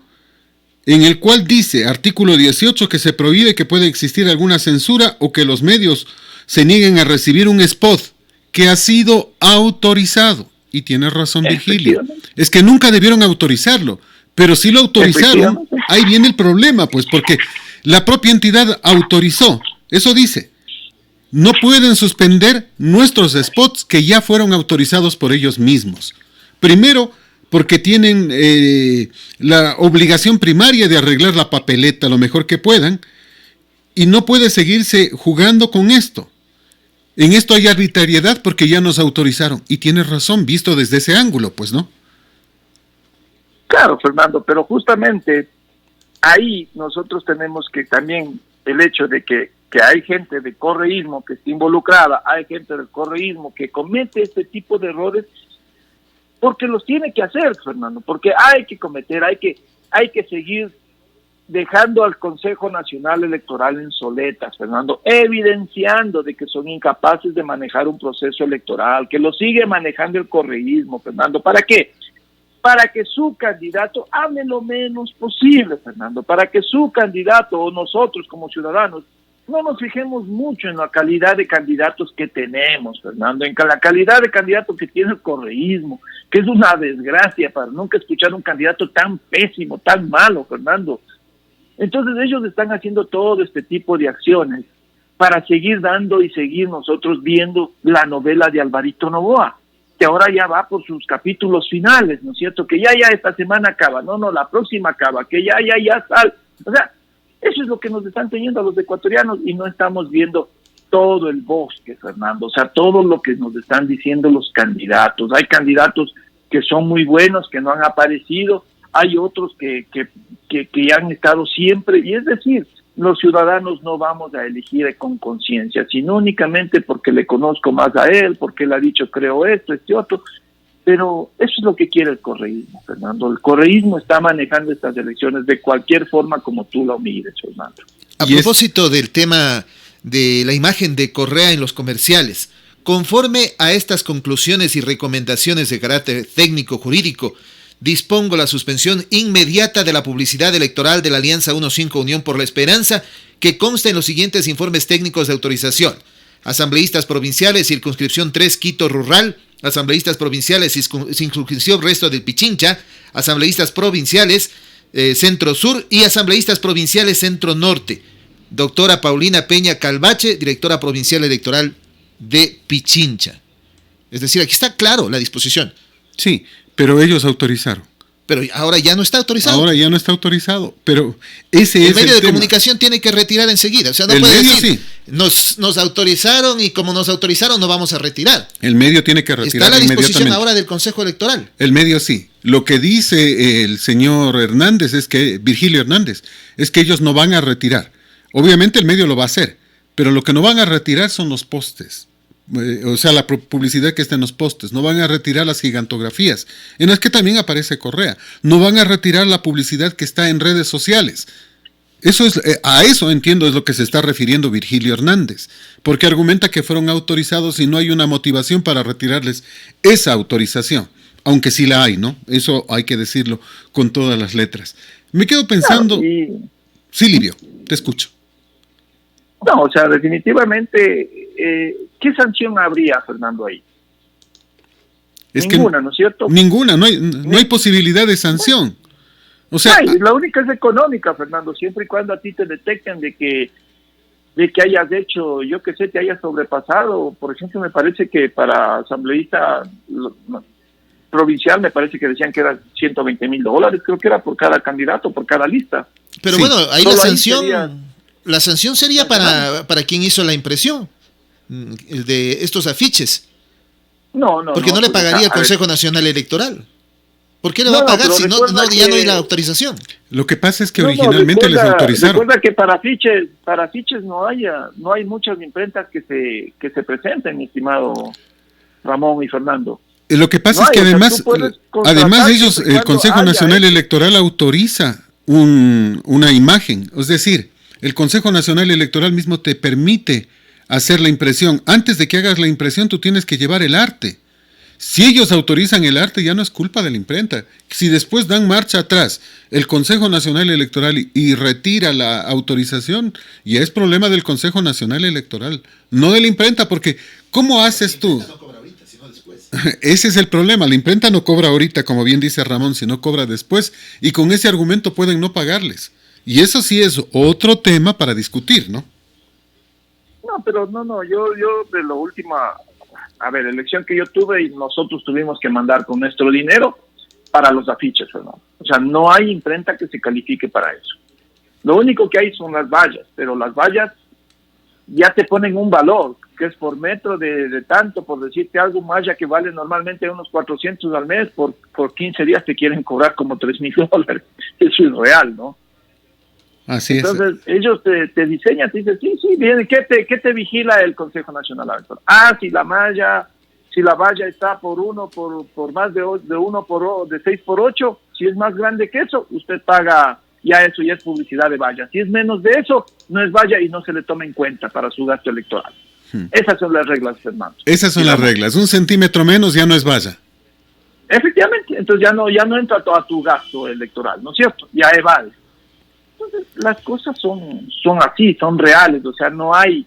en el cual dice, artículo 18, que se prohíbe que pueda existir alguna censura o que los medios se nieguen a recibir un spot que ha sido autorizado. Y tiene razón Virgilio, es que nunca debieron autorizarlo, pero si lo autorizaron, ahí viene el problema, pues porque la propia entidad autorizó, eso dice, no pueden suspender nuestros spots que ya fueron autorizados por ellos mismos. Primero, porque tienen la obligación primaria de arreglar la papeleta lo mejor que puedan, y no puede seguirse jugando con esto. En esto hay arbitrariedad porque ya nos autorizaron, y tienes razón, visto desde ese ángulo, pues, ¿no? Claro, Fernando, pero justamente ahí nosotros tenemos que también el hecho de que hay gente de correísmo que está involucrada, hay gente del correísmo que comete este tipo de errores, porque los tiene que hacer, Fernando, porque hay que cometer, hay que seguir dejando al Consejo Nacional Electoral en soletas, Fernando, evidenciando de que son incapaces de manejar un proceso electoral, que lo sigue manejando el correísmo, Fernando. ¿Para qué? Para que su candidato hable lo menos posible, Fernando, para que su candidato o nosotros como ciudadanos no nos fijemos mucho en la calidad de candidatos que tenemos, Fernando, en la calidad de candidato que tiene el correísmo, que es una desgracia para nunca escuchar un candidato tan pésimo, tan malo, Fernando. Entonces ellos están haciendo todo este tipo de acciones para seguir dando y seguir nosotros viendo la novela de Alvarito Noboa, que ahora ya va por sus capítulos finales, ¿no es cierto? Que ya esta semana acaba, no, la próxima acaba, que ya sale. O sea, eso es lo que nos están teniendo a los ecuatorianos y no estamos viendo todo el bosque, Fernando, o sea, todo lo que nos están diciendo los candidatos. Hay candidatos que son muy buenos, que no han aparecido, hay otros que han estado siempre, y es decir, los ciudadanos no vamos a elegir con conciencia, sino únicamente porque le conozco más a él, porque él ha dicho creo esto, este otro, pero eso es lo que quiere el correísmo, Fernando. El correísmo está manejando estas elecciones de cualquier forma como tú lo mires, Fernando. A propósito del tema de la imagen de Correa en los comerciales, conforme a estas conclusiones y recomendaciones de carácter técnico-jurídico, dispongo la suspensión inmediata de la publicidad electoral de la Alianza 15 Unión por la Esperanza, que consta en los siguientes informes técnicos de autorización: asambleístas provinciales, circunscripción 3, Quito Rural; asambleístas provinciales, circunscripción Resto del Pichincha; asambleístas provinciales, Centro Sur; y asambleístas provinciales Centro Norte. Doctora Paulina Peña Calvache, directora provincial electoral de Pichincha. Es decir, aquí está claro la disposición. Sí, pero ellos autorizaron. Pero ahora ya no está autorizado. Ahora ya no está autorizado, pero ese el es medio el de tema. Comunicación tiene que retirar enseguida. O sea, no El puede medio decir, sí. nos autorizaron y como nos autorizaron no vamos a retirar. El medio tiene que retirar está la disposición inmediatamente. ahora del Consejo Electoral. El medio sí. Lo que dice el señor Hernández Virgilio Hernández, es que ellos no van a retirar. Obviamente el medio lo va a hacer, pero lo que no van a retirar son los postes. O sea, la publicidad que está en los postes. No van a retirar las gigantografías, en las que también aparece Correa. No van a retirar la publicidad que está en redes sociales. Eso es, a eso entiendo es lo que se está refiriendo Virgilio Hernández, porque argumenta que fueron autorizados y no hay una motivación para retirarles esa autorización, aunque sí la hay, ¿no? Eso hay que decirlo con todas las letras. Me quedo pensando... Sí, Livio, te escucho. No, o sea, definitivamente, ¿qué sanción habría, Fernando, ahí? Ninguna, ¿no es cierto? Ninguna, no hay posibilidad de sanción. O sea, la única es económica, Fernando, siempre y cuando a ti te detecten de que hayas hecho, yo que sé, te hayas sobrepasado. Por ejemplo, me parece que para asambleísta provincial, me parece que decían que eran $120,000, creo que era por cada candidato, por cada lista. Pero sí. Bueno, ahí Solo la sanción... sería... La sanción sería para quien hizo la impresión de estos afiches. No. Porque no le pagaría el Consejo Nacional Electoral. ¿Por qué le va a pagar si ya no hay la autorización? Lo que pasa es que originalmente les autorizaron. Recuerda que para afiches no hay muchas imprentas que se presenten, mi estimado Ramón y Fernando. Lo que pasa es que además ellos, el Consejo Nacional Electoral autoriza una imagen, es decir, el Consejo Nacional Electoral mismo te permite hacer la impresión. Antes de que hagas la impresión, tú tienes que llevar el arte. Si ellos autorizan el arte, ya no es culpa de la imprenta. Si después dan marcha atrás el Consejo Nacional Electoral y retira la autorización, ya es problema del Consejo Nacional Electoral, no de la imprenta, porque ¿cómo haces tú? Ese es el problema, la imprenta no cobra ahorita, como bien dice Ramón, sino cobra después, y con ese argumento pueden no pagarles. Y eso sí es otro tema para discutir, ¿no? No, pero yo de lo último, a ver, elección que yo tuve y nosotros tuvimos que mandar con nuestro dinero para los afiches, ¿no? O sea, no hay imprenta que se califique para eso. Lo único que hay son las vallas, pero las vallas ya te ponen un valor, que es por metro de tanto, por decirte algo, malla que vale normalmente unos 400 al mes, por 15 días te quieren cobrar como $3,000. Eso es real, ¿no? Así es. Entonces, ellos te diseñan, te dicen, sí, bien, ¿qué te vigila el Consejo Nacional Electoral? Si la valla está por más de 6x8, si es más grande que eso, usted paga, eso ya es publicidad de valla. Si es menos de eso, no es valla y no se le toma en cuenta para su gasto electoral. Esas son las reglas, Fernando. Esas son las reglas. 1 centímetro menos ya no es valla. Efectivamente, entonces ya no entra a tu gasto electoral, ¿no es cierto? Ya evade. Entonces, las cosas son así, son reales, o sea, no hay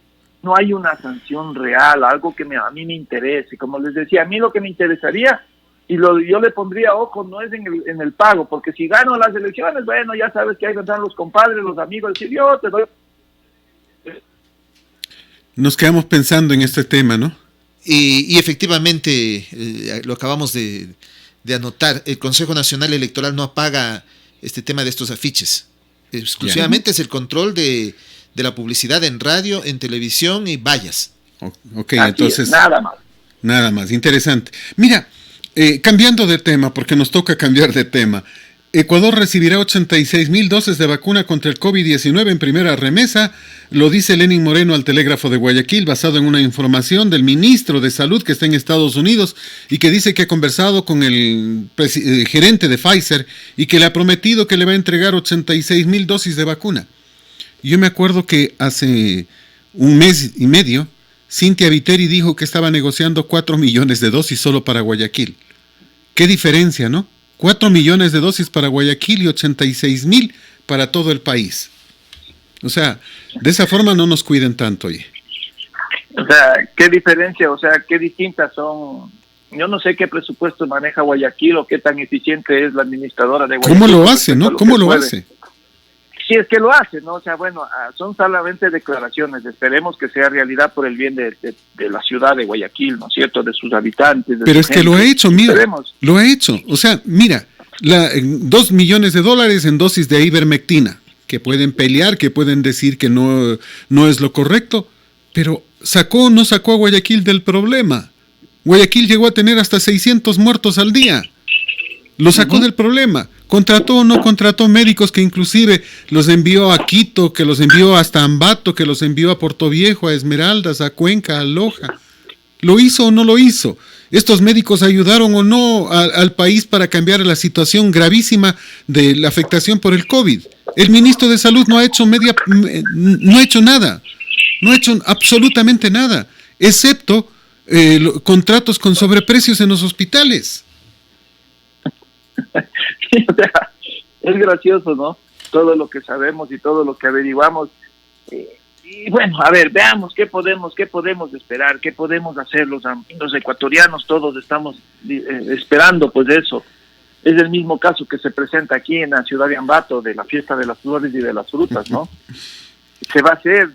una sanción real, algo que a mí me interese. Como les decía, a mí lo que me interesaría, yo le pondría ojo, no es en el pago, porque si gano las elecciones, bueno, ya sabes que ahí vendrán los compadres, los amigos, decir, yo te doy. Nos quedamos pensando en este tema, ¿no? Y efectivamente, lo acabamos de anotar, el Consejo Nacional Electoral no apaga este tema de estos afiches. Exclusivamente es el control de la publicidad en radio, en televisión y vallas. Ok, entonces... Nada más, interesante. Mira, cambiando de tema, porque nos toca cambiar de tema, Ecuador recibirá 86,000 dosis de vacuna contra el COVID-19 en primera remesa, lo dice Lenín Moreno al Telégrafo de Guayaquil, basado en una información del ministro de Salud que está en Estados Unidos y que dice que ha conversado con el gerente de Pfizer y que le ha prometido que le va a entregar 86,000 dosis de vacuna. Yo me acuerdo que hace un mes y medio, Cintia Viteri dijo que estaba negociando 4 millones de dosis solo para Guayaquil. Qué diferencia, ¿no? 4 millones de dosis para Guayaquil y 86,000 para todo el país. O sea, de esa forma no nos cuiden tanto, oye. O sea, qué diferencia, o sea, qué distintas son. Yo no sé qué presupuesto maneja Guayaquil o qué tan eficiente es la administradora de Guayaquil. ¿Cómo lo hace, no? ¿Cómo lo hace? Si es que lo hace, ¿no? O sea, bueno, son solamente declaraciones. Esperemos que sea realidad por el bien de la ciudad de Guayaquil, ¿no es cierto? De sus habitantes. Pero es que lo ha hecho, mira. Lo ha hecho. O sea, mira, 2 millones de dólares en dosis de ivermectina, que pueden pelear, que pueden decir que no es lo correcto, pero ¿sacó o no sacó a Guayaquil del problema? Guayaquil llegó a tener hasta 600 muertos al día. Lo sacó del problema. ¿Contrató o no contrató médicos que inclusive los envió a Quito, que los envió hasta Ambato, que los envió a Portoviejo, a Esmeraldas, a Cuenca, a Loja? ¿Lo hizo o no lo hizo? ¿Estos médicos ayudaron o no al país para cambiar la situación gravísima de la afectación por el COVID? El ministro de Salud no ha hecho nada. No ha hecho absolutamente nada, excepto contratos con sobreprecios en los hospitales. Sí, o sea, es gracioso, ¿no? Todo lo que sabemos y todo lo que averiguamos. Y bueno, a ver, veamos qué podemos esperar, qué podemos hacer los ecuatorianos, todos estamos esperando pues eso. Es el mismo caso que se presenta aquí en la ciudad de Ambato, de la fiesta de las flores y de las frutas, ¿no? Se va a hacer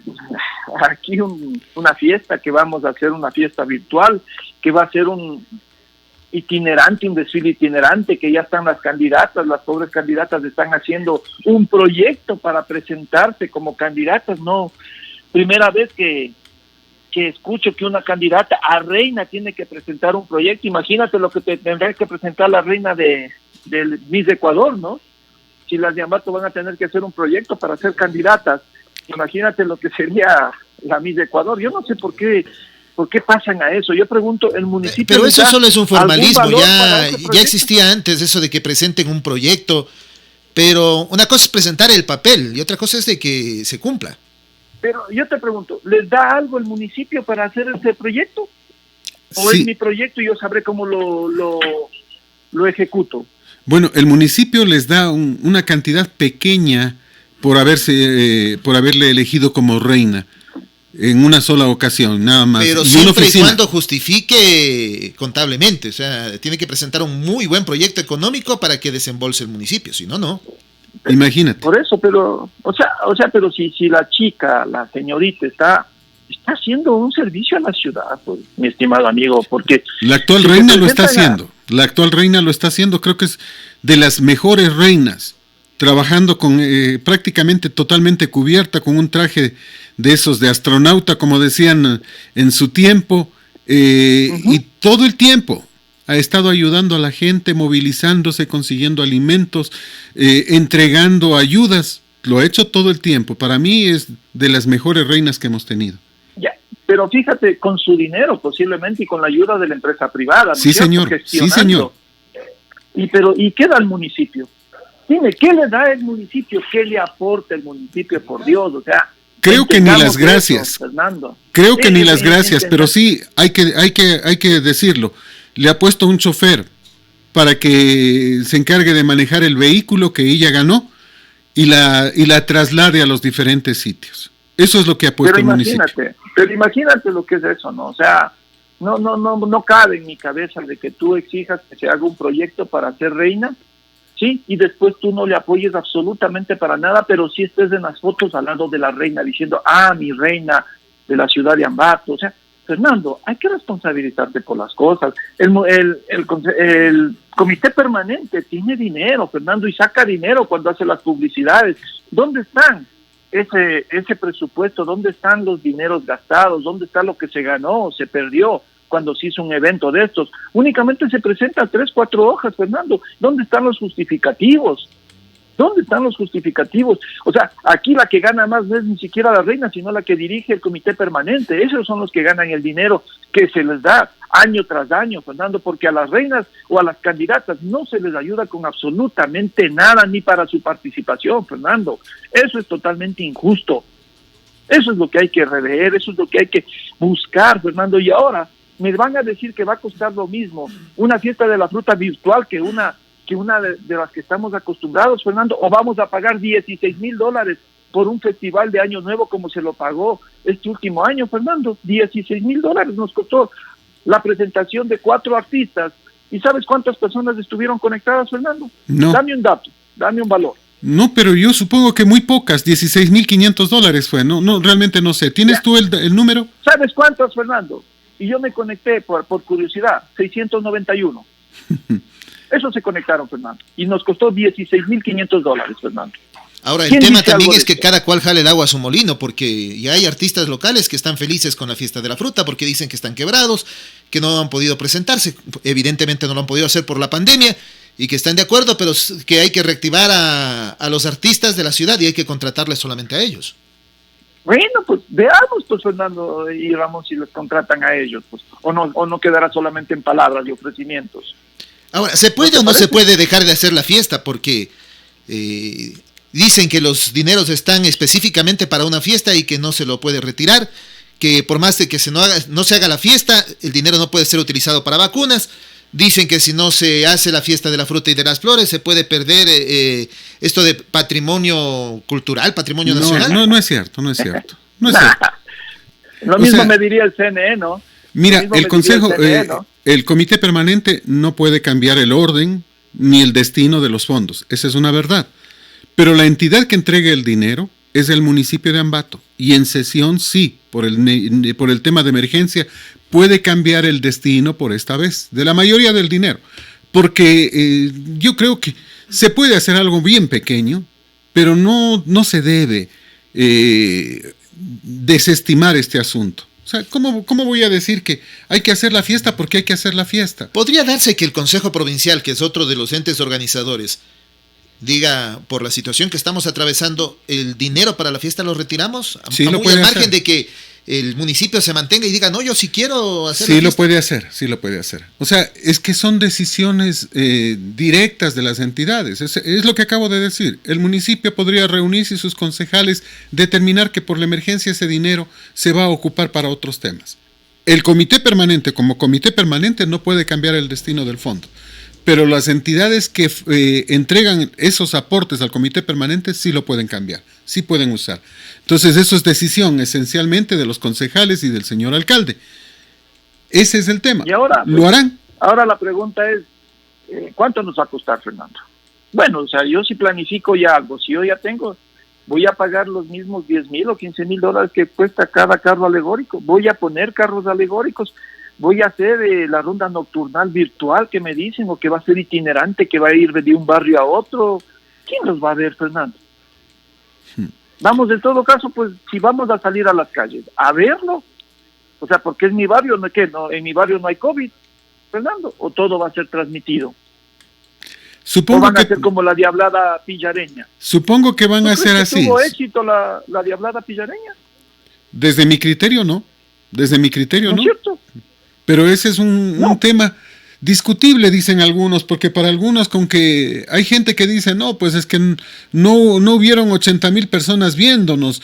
aquí una fiesta, que vamos a hacer una fiesta virtual, que va a ser un desfile itinerante, que ya están las pobres candidatas están haciendo un proyecto para presentarse como candidatas, no, primera vez que escucho que una candidata a reina tiene que presentar un proyecto. Imagínate lo que tendrá que presentar la reina del Miss Ecuador, ¿no? Si las de Ambato van a tener que hacer un proyecto para ser candidatas, imagínate lo que sería la Miss Ecuador. Yo no sé por qué pasan a eso. Yo pregunto, el municipio... Pero eso solo es un formalismo, ya existía antes eso de que presenten un proyecto, pero una cosa es presentar el papel y otra cosa es de que se cumpla. Pero yo te pregunto, ¿les da algo el municipio para hacer ese proyecto? ¿O sí, es mi proyecto y yo sabré cómo lo ejecuto? Bueno, el municipio les da una cantidad pequeña por haberle elegido como reina. En una sola ocasión, nada más. Pero siempre y cuando justifique contablemente, o sea, tiene que presentar un muy buen proyecto económico para que desembolse el municipio, si no, no. Imagínate. Por eso, pero, pero si la chica, la señorita está haciendo un servicio a la ciudad, pues, mi estimado amigo, porque... La actual reina lo está haciendo. La actual reina lo está haciendo, creo que es de las mejores reinas, trabajando con prácticamente totalmente cubierta, con un traje de esos de astronauta, como decían en su tiempo, y todo el tiempo ha estado ayudando a la gente, movilizándose, consiguiendo alimentos, entregando ayudas. Lo ha hecho todo el tiempo. Para mí es de las mejores reinas que hemos tenido. Ya, pero fíjate, con su dinero posiblemente y con la ayuda de la empresa privada. Sí, señor. Sí, señor. ¿Y qué da el municipio? Dime, ¿qué le da el municipio? ¿Qué le aporta el municipio, por Dios? O sea, creo que ni las gracias. Eso, Fernando. Creo que ni las gracias, pero sí hay que decirlo. Le ha puesto un chofer para que se encargue de manejar el vehículo que ella ganó y la traslade a los diferentes sitios. Eso es lo que ha puesto el municipio. Pero imagínate lo que es eso, ¿no? O sea, no cabe en mi cabeza de que tú exijas que se haga un proyecto para ser reina, ¿sí? Y después tú no le apoyes absolutamente para nada, pero sí estés en las fotos al lado de la reina diciendo, mi reina de la ciudad de Ambato. O sea, Fernando, hay que responsabilizarte por las cosas. El comité permanente tiene dinero, Fernando, y saca dinero cuando hace las publicidades. ¿Dónde están ese presupuesto? ¿Dónde están los dineros gastados? ¿Dónde está lo que se ganó o se perdió cuando se hizo un evento de estos? Únicamente se presenta 3, 4 hojas, Fernando. ¿Dónde están los justificativos? ¿Dónde están los justificativos? O sea, aquí la que gana más no es ni siquiera la reina, sino la que dirige el comité permanente. Esos son los que ganan el dinero que se les da año tras año, Fernando, porque a las reinas o a las candidatas no se les ayuda con absolutamente nada, ni para su participación, Fernando. Eso es totalmente injusto. Eso es lo que hay que rever, eso es lo que hay que buscar, Fernando. Y ahora me van a decir que va a costar lo mismo una fiesta de la fruta virtual que una de las que estamos acostumbrados, Fernando, o vamos a pagar $16,000 por un festival de Año Nuevo como se lo pagó este último año, Fernando. $16,000 nos costó la presentación de 4 artistas. ¿Y sabes cuántas personas estuvieron conectadas, Fernando? No. Dame un dato, dame un valor. No, pero yo supongo que muy pocas, $16,500 fue, no, realmente no sé. ¿Tienes tú el número? ¿Sabes cuántas, Fernando? Y yo me conecté por curiosidad, 691. Eso se conectaron, Fernando. Y nos costó $16,500, Fernando. Ahora, el tema también es que cada cual jale el agua a su molino, porque ya hay artistas locales que están felices con la fiesta de la fruta, porque dicen que están quebrados, que no han podido presentarse, evidentemente no lo han podido hacer por la pandemia, y que están de acuerdo, pero que hay que reactivar a los artistas de la ciudad y hay que contratarles solamente a ellos. Bueno, pues veamos, pues, Fernando y Ramón, si les contratan a ellos, pues, o no quedará solamente en palabras y ofrecimientos. Ahora, ¿se puede o no se puede dejar de hacer la fiesta? Porque dicen que los dineros están específicamente para una fiesta y que no se lo puede retirar, que por más de que no se haga la fiesta, el dinero no puede ser utilizado para vacunas. Dicen que si no se hace la fiesta de la fruta y de las flores, se puede perder esto de patrimonio cultural, patrimonio nacional. No es cierto. Lo mismo me diría el CNE, ¿no? Mira, el Consejo, el Comité Permanente no puede cambiar el orden ni el destino de los fondos. Esa es una verdad. Pero la entidad que entrega el dinero es el municipio de Ambato. Y en sesión sí, por el tema de emergencia, puede cambiar el destino por esta vez, de la mayoría del dinero. Porque yo creo que se puede hacer algo bien pequeño, pero no se debe desestimar este asunto. O sea, ¿cómo voy a decir que hay que hacer la fiesta porque hay que hacer la fiesta? ¿Podría darse que el Consejo Provincial, que es otro de los entes organizadores, diga, por la situación que estamos atravesando, el dinero para la fiesta lo retiramos? Sí, lo puede hacer. Al margen de que el municipio se mantenga y diga, no, yo sí quiero hacer la fiesta. Sí lo puede hacer. O sea, es que son decisiones directas de las entidades. Es lo que acabo de decir. El municipio podría reunirse y sus concejales determinar que por la emergencia ese dinero se va a ocupar para otros temas. El comité permanente, como comité permanente, no puede cambiar el destino del fondo. Pero las entidades que entregan esos aportes al comité permanente sí lo pueden cambiar, sí pueden usar. Entonces eso es decisión esencialmente de los concejales y del señor alcalde. Ese es el tema. Y ahora, ¿lo harán? Ahora la pregunta es, ¿cuánto nos va a costar, Fernando? Bueno, o sea, yo si planifico ya algo, si yo ya voy a pagar los mismos $10,000 o $15,000 que cuesta cada carro alegórico, voy a poner carros alegóricos, voy a hacer la ronda nocturnal virtual que me dicen, o que va a ser itinerante, que va a ir de un barrio a otro. ¿Quién los va a ver, Fernando? Vamos, en todo caso, pues, si vamos a salir a las calles a verlo, o sea, porque es mi barrio, ¿no? En mi barrio no hay COVID, Fernando, o todo va a ser transmitido. Supongo ¿O van que a ser como la Diablada Pillareña? Supongo que van a ser así. ¿Tuvo éxito la Diablada Pillareña? Desde mi criterio, no. ¿No es cierto? Pero ese es un tema discutible, dicen algunos, porque para algunos con que hay gente que dice, no, pues es que no hubieron 80,000 personas viéndonos,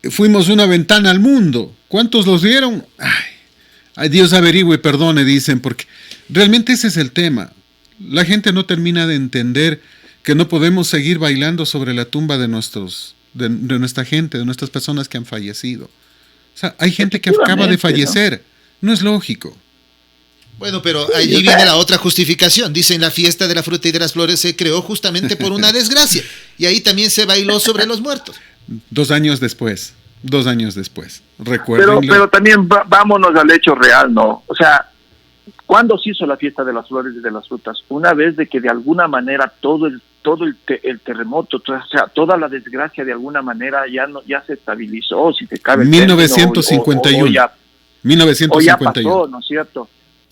fuimos una ventana al mundo. ¿Cuántos los vieron? Ay, Dios averigüe y perdone, dicen, porque realmente ese es el tema. La gente no termina de entender que no podemos seguir bailando sobre la tumba de nuestra gente, de nuestras personas que han fallecido. O sea, hay gente que acaba de fallecer. No es lógico. Bueno, pero allí viene la otra justificación. Dicen, la fiesta de la fruta y de las flores se creó justamente por una desgracia. Y ahí también se bailó sobre los muertos. 2 años después. Recuerden. Pero también vámonos al hecho real, ¿no? O sea, ¿cuándo se hizo la fiesta de las flores y de las frutas? Una vez de que de alguna manera todo el terremoto, o sea, toda la desgracia de alguna manera ya se estabilizó, si te cabe. 1951. O ya pasó, ¿no es cierto?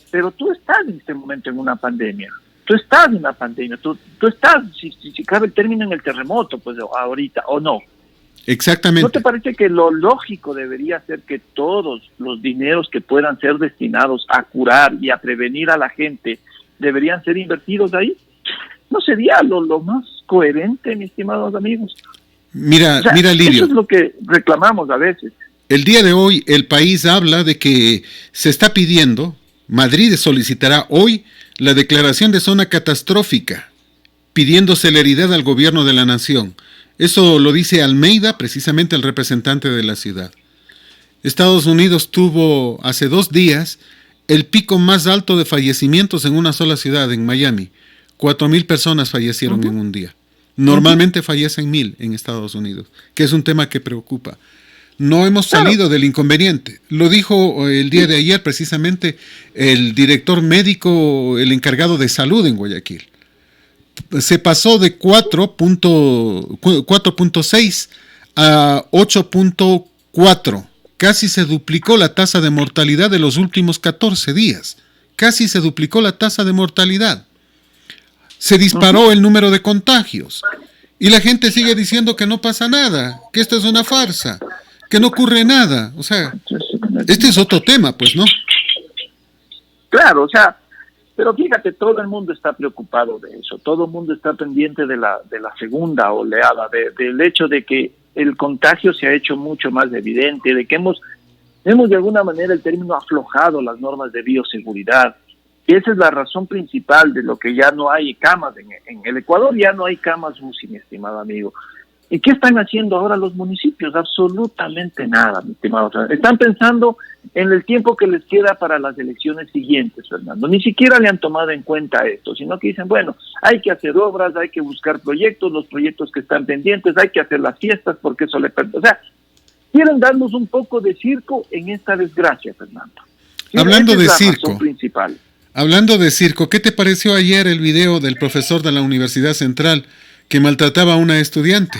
Pero tú estás en este momento en una pandemia. Tú estás, si cabe el término, en el terremoto, pues ahorita, ¿o no? Exactamente. ¿No te parece que lo lógico debería ser que todos los dineros que puedan ser destinados a curar y a prevenir a la gente deberían ser invertidos ahí? ¿No sería lo más coherente, mis estimados amigos? Mira, Lirio. Eso es lo que reclamamos a veces. El día de hoy el país habla de que se está pidiendo, Madrid solicitará hoy la declaración de zona catastrófica, pidiendo celeridad al gobierno de la nación. Eso lo dice Almeida, precisamente el representante de la ciudad. Estados Unidos tuvo hace 2 días el pico más alto de fallecimientos en una sola ciudad, en Miami. 4,000 personas fallecieron en un día. Normalmente fallecen 1,000 en Estados Unidos, que es un tema que preocupa. No hemos salido del inconveniente. Lo dijo el día de ayer precisamente el director médico, el encargado de salud en Guayaquil. Se pasó de 4.6 a 8.4. Casi se duplicó la tasa de mortalidad de los últimos 14 días. Casi se duplicó la tasa de mortalidad. Se disparó el número de contagios. Y la gente sigue diciendo que no pasa nada, que esto es una farsa, que no ocurre nada. O sea, este es otro tema, pues, ¿no? Claro, o sea, pero fíjate, todo el mundo está preocupado de eso, todo el mundo está pendiente de la segunda oleada, del hecho de que el contagio se ha hecho mucho más evidente, de que hemos de alguna manera el término aflojado las normas de bioseguridad. Y esa es la razón principal de lo que ya no hay camas en el Ecuador, ya no hay camas UCI, mi estimado amigo. ¿Y qué están haciendo ahora los municipios? Absolutamente nada, mi estimado. O sea, están pensando en el tiempo que les queda para las elecciones siguientes, Fernando. Ni siquiera le han tomado en cuenta esto, sino que dicen, bueno, hay que hacer obras, hay que buscar proyectos, los proyectos que están pendientes, hay que hacer las fiestas porque eso le permite. O sea, quieren darnos un poco de circo en esta desgracia, Fernando. Sí, hablando de la circo, razón principal. Hablando de circo, ¿qué te pareció ayer el video del profesor de la Universidad Central que maltrataba a una estudiante?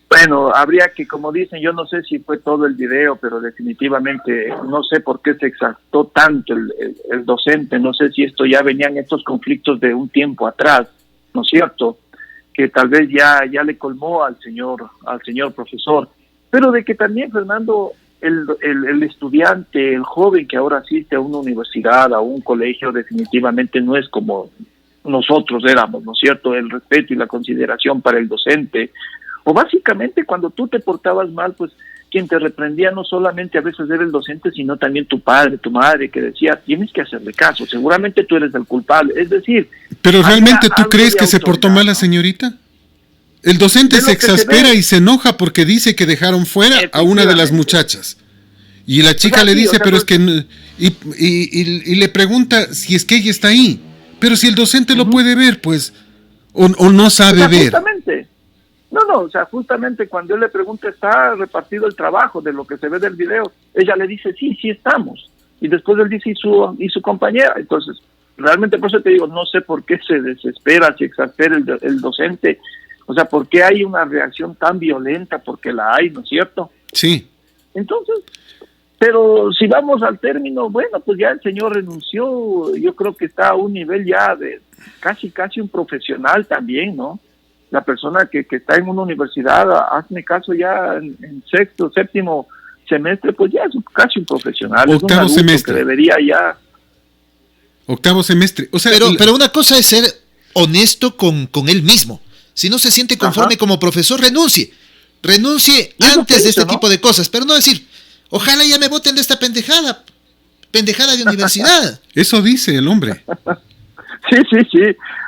Bueno, habría que, como dicen, yo no sé si fue todo el video, pero definitivamente no sé por qué se exaltó tanto el docente, no sé si esto ya venían estos conflictos de un tiempo atrás, ¿no es cierto? Que tal vez ya le colmó al señor profesor, pero de que también, Fernando, el estudiante, el joven que ahora asiste a una universidad, a un colegio, definitivamente no es como nosotros éramos, ¿no es cierto? El respeto y la consideración para el docente. O básicamente cuando tú te portabas mal, pues quien te reprendía no solamente a veces era el docente, sino también tu padre, tu madre, que decía, tienes que hacerle caso, seguramente tú eres el culpable. Es decir... ¿Pero realmente tú crees que se portó mal la señorita? El docente se exaspera y se enoja porque dice que dejaron fuera a una de las muchachas. Y la chica le dice, pero es que... Y le pregunta si es que ella está ahí. Pero si el docente lo puede ver, pues... O no sabe ver. Justamente. No, o sea, justamente cuando él le pregunta, ¿está repartido el trabajo de lo que se ve del video? Ella le dice, sí estamos. Y después él dice, y su compañera. Entonces, realmente por eso te digo, no sé por qué se desespera, se exaspera el docente. O sea, ¿por qué hay una reacción tan violenta? Porque la hay, ¿no es cierto? Sí. Entonces, pero si vamos al término, bueno, pues ya el señor renunció, yo creo que está a un nivel ya de casi un profesional también, ¿no? La persona que está en una universidad, hazme caso ya en sexto, séptimo semestre, pues ya es casi un profesional. Octavo es un semestre. Que debería ya... Octavo semestre. O sea, pero una cosa es ser honesto con él mismo. Si no se siente conforme como profesor, renuncie. Renuncie antes de este tipo de cosas, pero no decir, ojalá ya me voten de esta pendejada de universidad. Eso dice el hombre. Sí.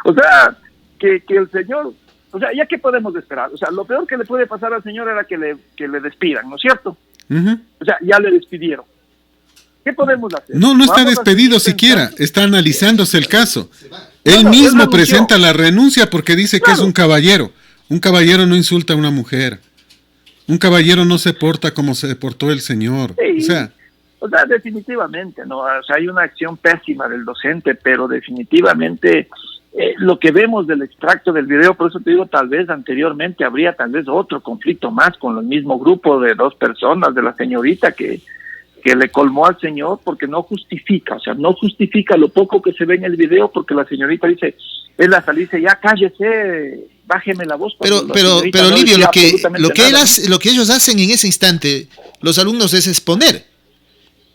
O sea, que el señor, o sea, ¿ya qué podemos esperar? O sea, lo peor que le puede pasar al señor era que le despidan, ¿no es cierto? Uh-huh. O sea, ya le despidieron. ¿Qué podemos hacer? No está Vamos despedido siquiera, está analizándose el caso. Él mismo presenta la renuncia porque dice que es un caballero. Un caballero no insulta a una mujer. Un caballero no se porta como se portó el señor. Sí. O sea, definitivamente, ¿no? O sea, hay una acción pésima del docente, pero definitivamente lo que vemos del extracto del video, por eso te digo, tal vez anteriormente habría tal vez otro conflicto más con el mismo grupo de 2 personas, de la señorita que le colmó al señor, porque no justifica lo poco que se ve en el video, porque la señorita dice, él hasta le dice, ya cállese, bájeme la voz. Pero Livio, lo que ellos hacen en ese instante, los alumnos, es exponer.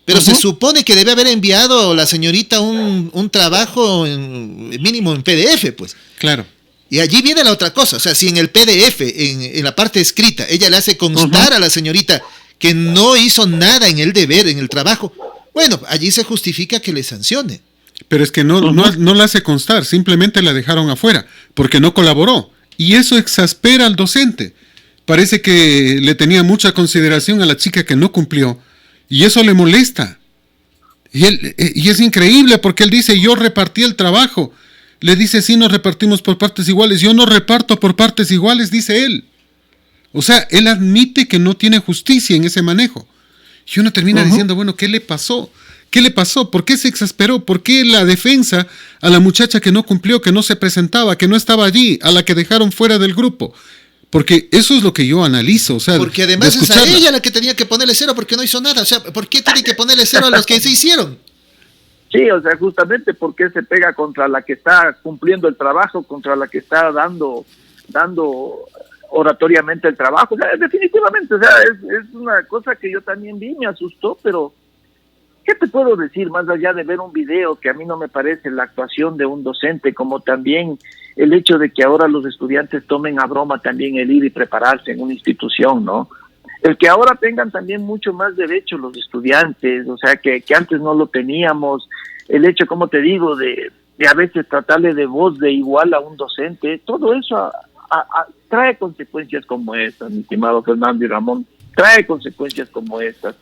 Pero se supone que debe haber enviado la señorita un trabajo mínimo en PDF, pues. Claro. Y allí viene la otra cosa. O sea, si en el PDF, en la parte escrita, ella le hace constar a la señorita que no hizo nada en el deber, en el trabajo, bueno, allí se justifica que le sancione. Pero es que no la hace constar, simplemente la dejaron afuera, porque no colaboró. Y eso exaspera al docente. Parece que le tenía mucha consideración a la chica que no cumplió. Y eso le molesta. Y es increíble porque él dice, yo repartí el trabajo. Le dice, sí, nos repartimos por partes iguales. Yo no reparto por partes iguales, dice él. O sea, él admite que no tiene justicia en ese manejo. Y uno termina diciendo, bueno, ¿qué le pasó? ¿Qué le pasó? ¿Por qué se exasperó? ¿Por qué la defensa a la muchacha que no cumplió, que no se presentaba, que no estaba allí, a la que dejaron fuera del grupo? Porque eso es lo que yo analizo, o sea, porque además es a ella la que tenía que ponerle 0 porque no hizo nada. O sea, ¿por qué tiene que ponerle 0 a los que se hicieron? Sí, o sea, justamente porque se pega contra la que está cumpliendo el trabajo, contra la que está dando oratoriamente el trabajo. O sea, definitivamente, o sea, es una cosa que yo también vi, me asustó, pero ¿qué te puedo decir más allá de ver un video que a mí no me parece la actuación de un docente, como también el hecho de que ahora los estudiantes tomen a broma también el ir y prepararse en una institución, ¿no? El que ahora tengan también mucho más derecho los estudiantes, o sea, que antes no lo teníamos, el hecho, como te digo, de a veces tratarle de voz de igual a un docente, todo eso trae consecuencias como estas, mi estimado Fernando y Ramón, trae consecuencias como estas.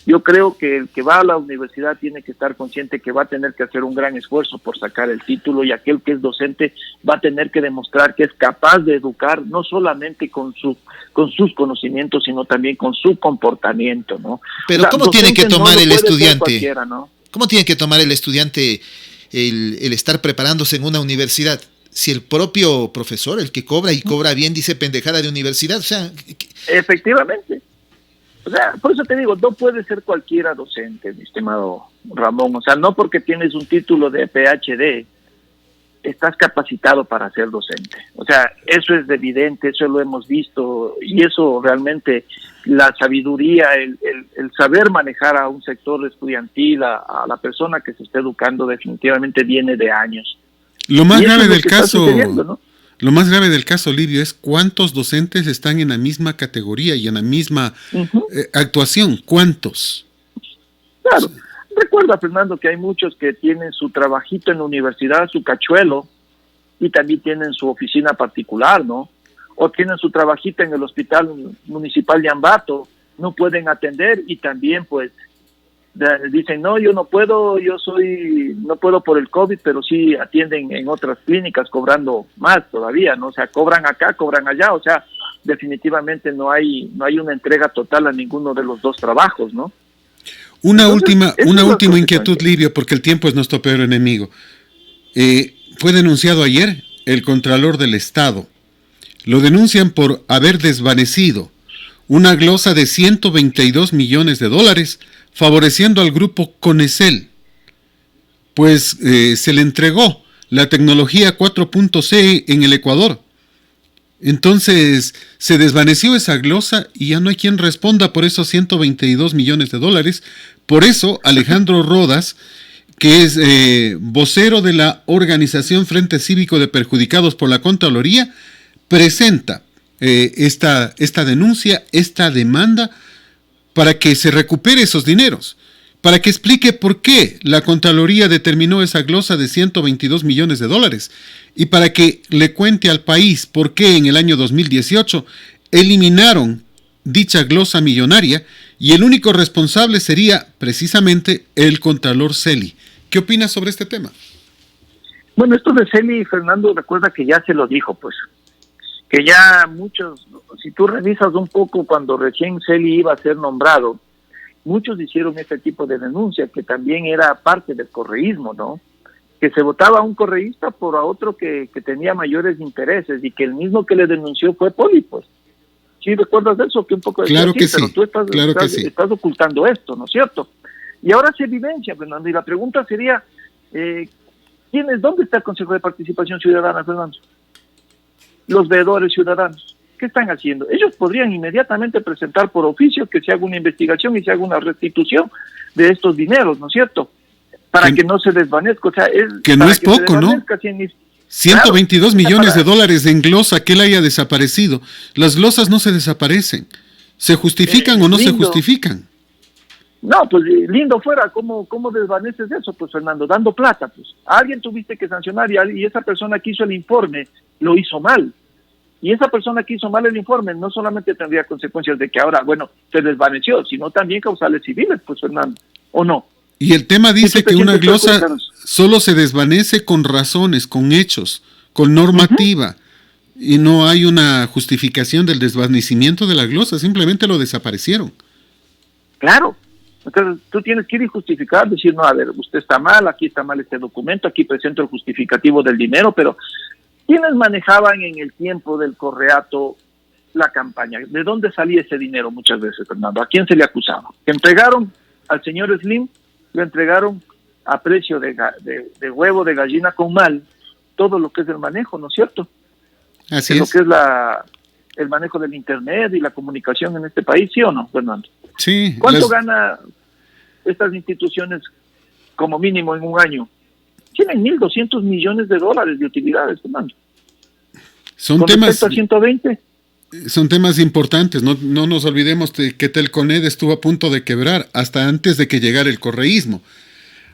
Yo creo que el que va a la universidad tiene que estar consciente que va a tener que hacer un gran esfuerzo por sacar el título, y aquel que es docente va a tener que demostrar que es capaz de educar no solamente con sus conocimientos, sino también con su comportamiento, ¿no? Pero o sea, ¿cómo tiene que tomar el estudiante? ¿No? ¿Cómo tiene que tomar el estudiante el estar preparándose en una universidad? Si el propio profesor, el que cobra y cobra bien, dice pendejada de universidad, o sea... Efectivamente. O sea, por eso te digo, no puede ser cualquiera docente, mi estimado Ramón. O sea, no porque tienes un título de PhD, estás capacitado para ser docente. O sea, eso es evidente, eso lo hemos visto, y eso realmente, la sabiduría, el saber manejar a un sector estudiantil, a la persona que se está educando, definitivamente viene de años. Lo más grave del caso, ¿no? Lo más grave del caso, Livio, es cuántos docentes están en la misma categoría y en la misma actuación. ¿Cuántos? Claro. Recuerda, Fernando, que hay muchos que tienen su trabajito en la universidad, su cachuelo, y también tienen su oficina particular, ¿no? O tienen su trabajito en el hospital municipal de Ambato, no pueden atender, y también, pues, dicen, no, yo no puedo, no puedo por el COVID, pero sí atienden en otras clínicas cobrando más todavía, ¿no? O sea, cobran acá, cobran allá, o sea, definitivamente no hay una entrega total a ninguno de los dos trabajos, ¿no? Una última inquietud, Livio, porque el tiempo es nuestro peor enemigo. Fue denunciado ayer el Contralor del Estado. Lo denuncian por haber desvanecido una glosa de $122 millones, favoreciendo al grupo Conecel, pues se le entregó la tecnología 4.0 en el Ecuador. Entonces se desvaneció esa glosa y ya no hay quien responda por esos $122 millones. Por eso Alejandro Rodas, que es vocero de la organización Frente Cívico de Perjudicados por la Contraloría, presenta esta denuncia, esta demanda, para que se recupere esos dineros. para que explique por qué la Contraloría determinó esa glosa de 122 millones de dólares y para que le cuente al país por qué en el año 2018 eliminaron dicha glosa millonaria y el único responsable sería precisamente el Contralor Celi. ¿Qué opinas sobre este tema? Bueno, esto de Celi, Fernando, recuerda que ya se lo dijo, pues, que ya muchos, si tú revisas un poco cuando recién Celi iba a ser nombrado, muchos hicieron ese tipo de denuncia, que también era parte del correísmo, ¿no? Que se votaba a un correísta por a otro que tenía mayores intereses y que el mismo que le denunció fue Poli, pues. ¿Sí recuerdas de eso? Que un poco claro que sí, pero tú estás ocultando esto, ¿no es cierto? Y ahora se evidencia, Fernando, y la pregunta sería, ¿dónde está el Consejo de Participación Ciudadana, Fernando? Los veedores ciudadanos. ¿Qué están haciendo? Ellos podrían inmediatamente presentar por oficio que se haga una investigación y se haga una restitución de estos dineros, ¿no es cierto? Para que no se desvanezca. O sea, que no es poco, ¿no? 122 millones de dólares en glosa que él haya desaparecido. Las glosas no se desaparecen. ¿Se justifican o no se justifican? No, pues lindo fuera. ¿Cómo desvaneces eso, pues, Fernando? Dando plata, pues. A alguien tuviste que sancionar y esa persona que hizo el informe lo hizo mal. Y esa persona que hizo mal el informe no solamente tendría consecuencias de que ahora, bueno, se desvaneció, sino también causales civiles, pues, Fernando, ¿o no? Y el tema dice que una glosa solo se desvanece con razones, con hechos, con normativa, y no hay una justificación del desvanecimiento de la glosa, simplemente lo desaparecieron. Claro. Entonces tú tienes que ir y justificar, decir, no, a ver, usted está mal, aquí está mal este documento, aquí presento el justificativo del dinero, pero ¿quiénes manejaban en el tiempo del correato la campaña? ¿De dónde salía ese dinero muchas veces, Fernando? ¿A quién se le acusaba? ¿Que entregaron al señor Slim? Lo entregaron a precio de huevo de gallina con mal, todo lo que es el manejo, ¿no es cierto? Así es. Lo que es el manejo del Internet y la comunicación en este país, ¿sí o no, Fernando? Sí. ¿Cuánto gana estas instituciones como mínimo en un año? Tienen 1.200 millones de dólares de utilidades, Fernando. Son ¿Con temas... respecto a 120? Son temas importantes, no nos olvidemos de que Telconed estuvo a punto de quebrar hasta antes de que llegara el correísmo.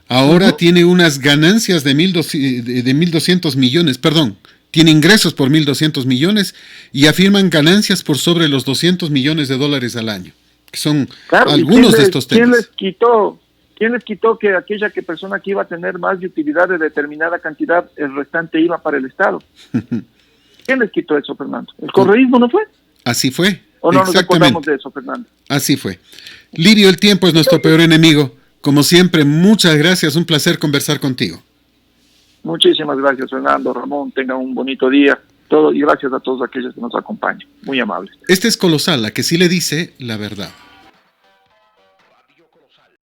Ahora tiene unas ganancias de 1.200 millones, perdón, tiene ingresos por 1.200 millones y afirman ganancias por sobre los 200 millones de dólares al año, que son algunos de estos temas. ¿Quién les quitó que aquella persona que iba a tener más de utilidad de determinada cantidad, el restante iba para el Estado? ¿Quién les quitó eso, Fernando? ¿El correísmo no fue? Así fue. ¿O no nos acordamos de eso, Fernando? Así fue. Livio, el tiempo es nuestro peor enemigo. Como siempre, muchas gracias. Un placer conversar contigo. Muchísimas gracias, Fernando. Ramón, tengan un bonito día. Y gracias a todos aquellos que nos acompañan. Muy amables. Este es Colosal, la que sí le dice la verdad.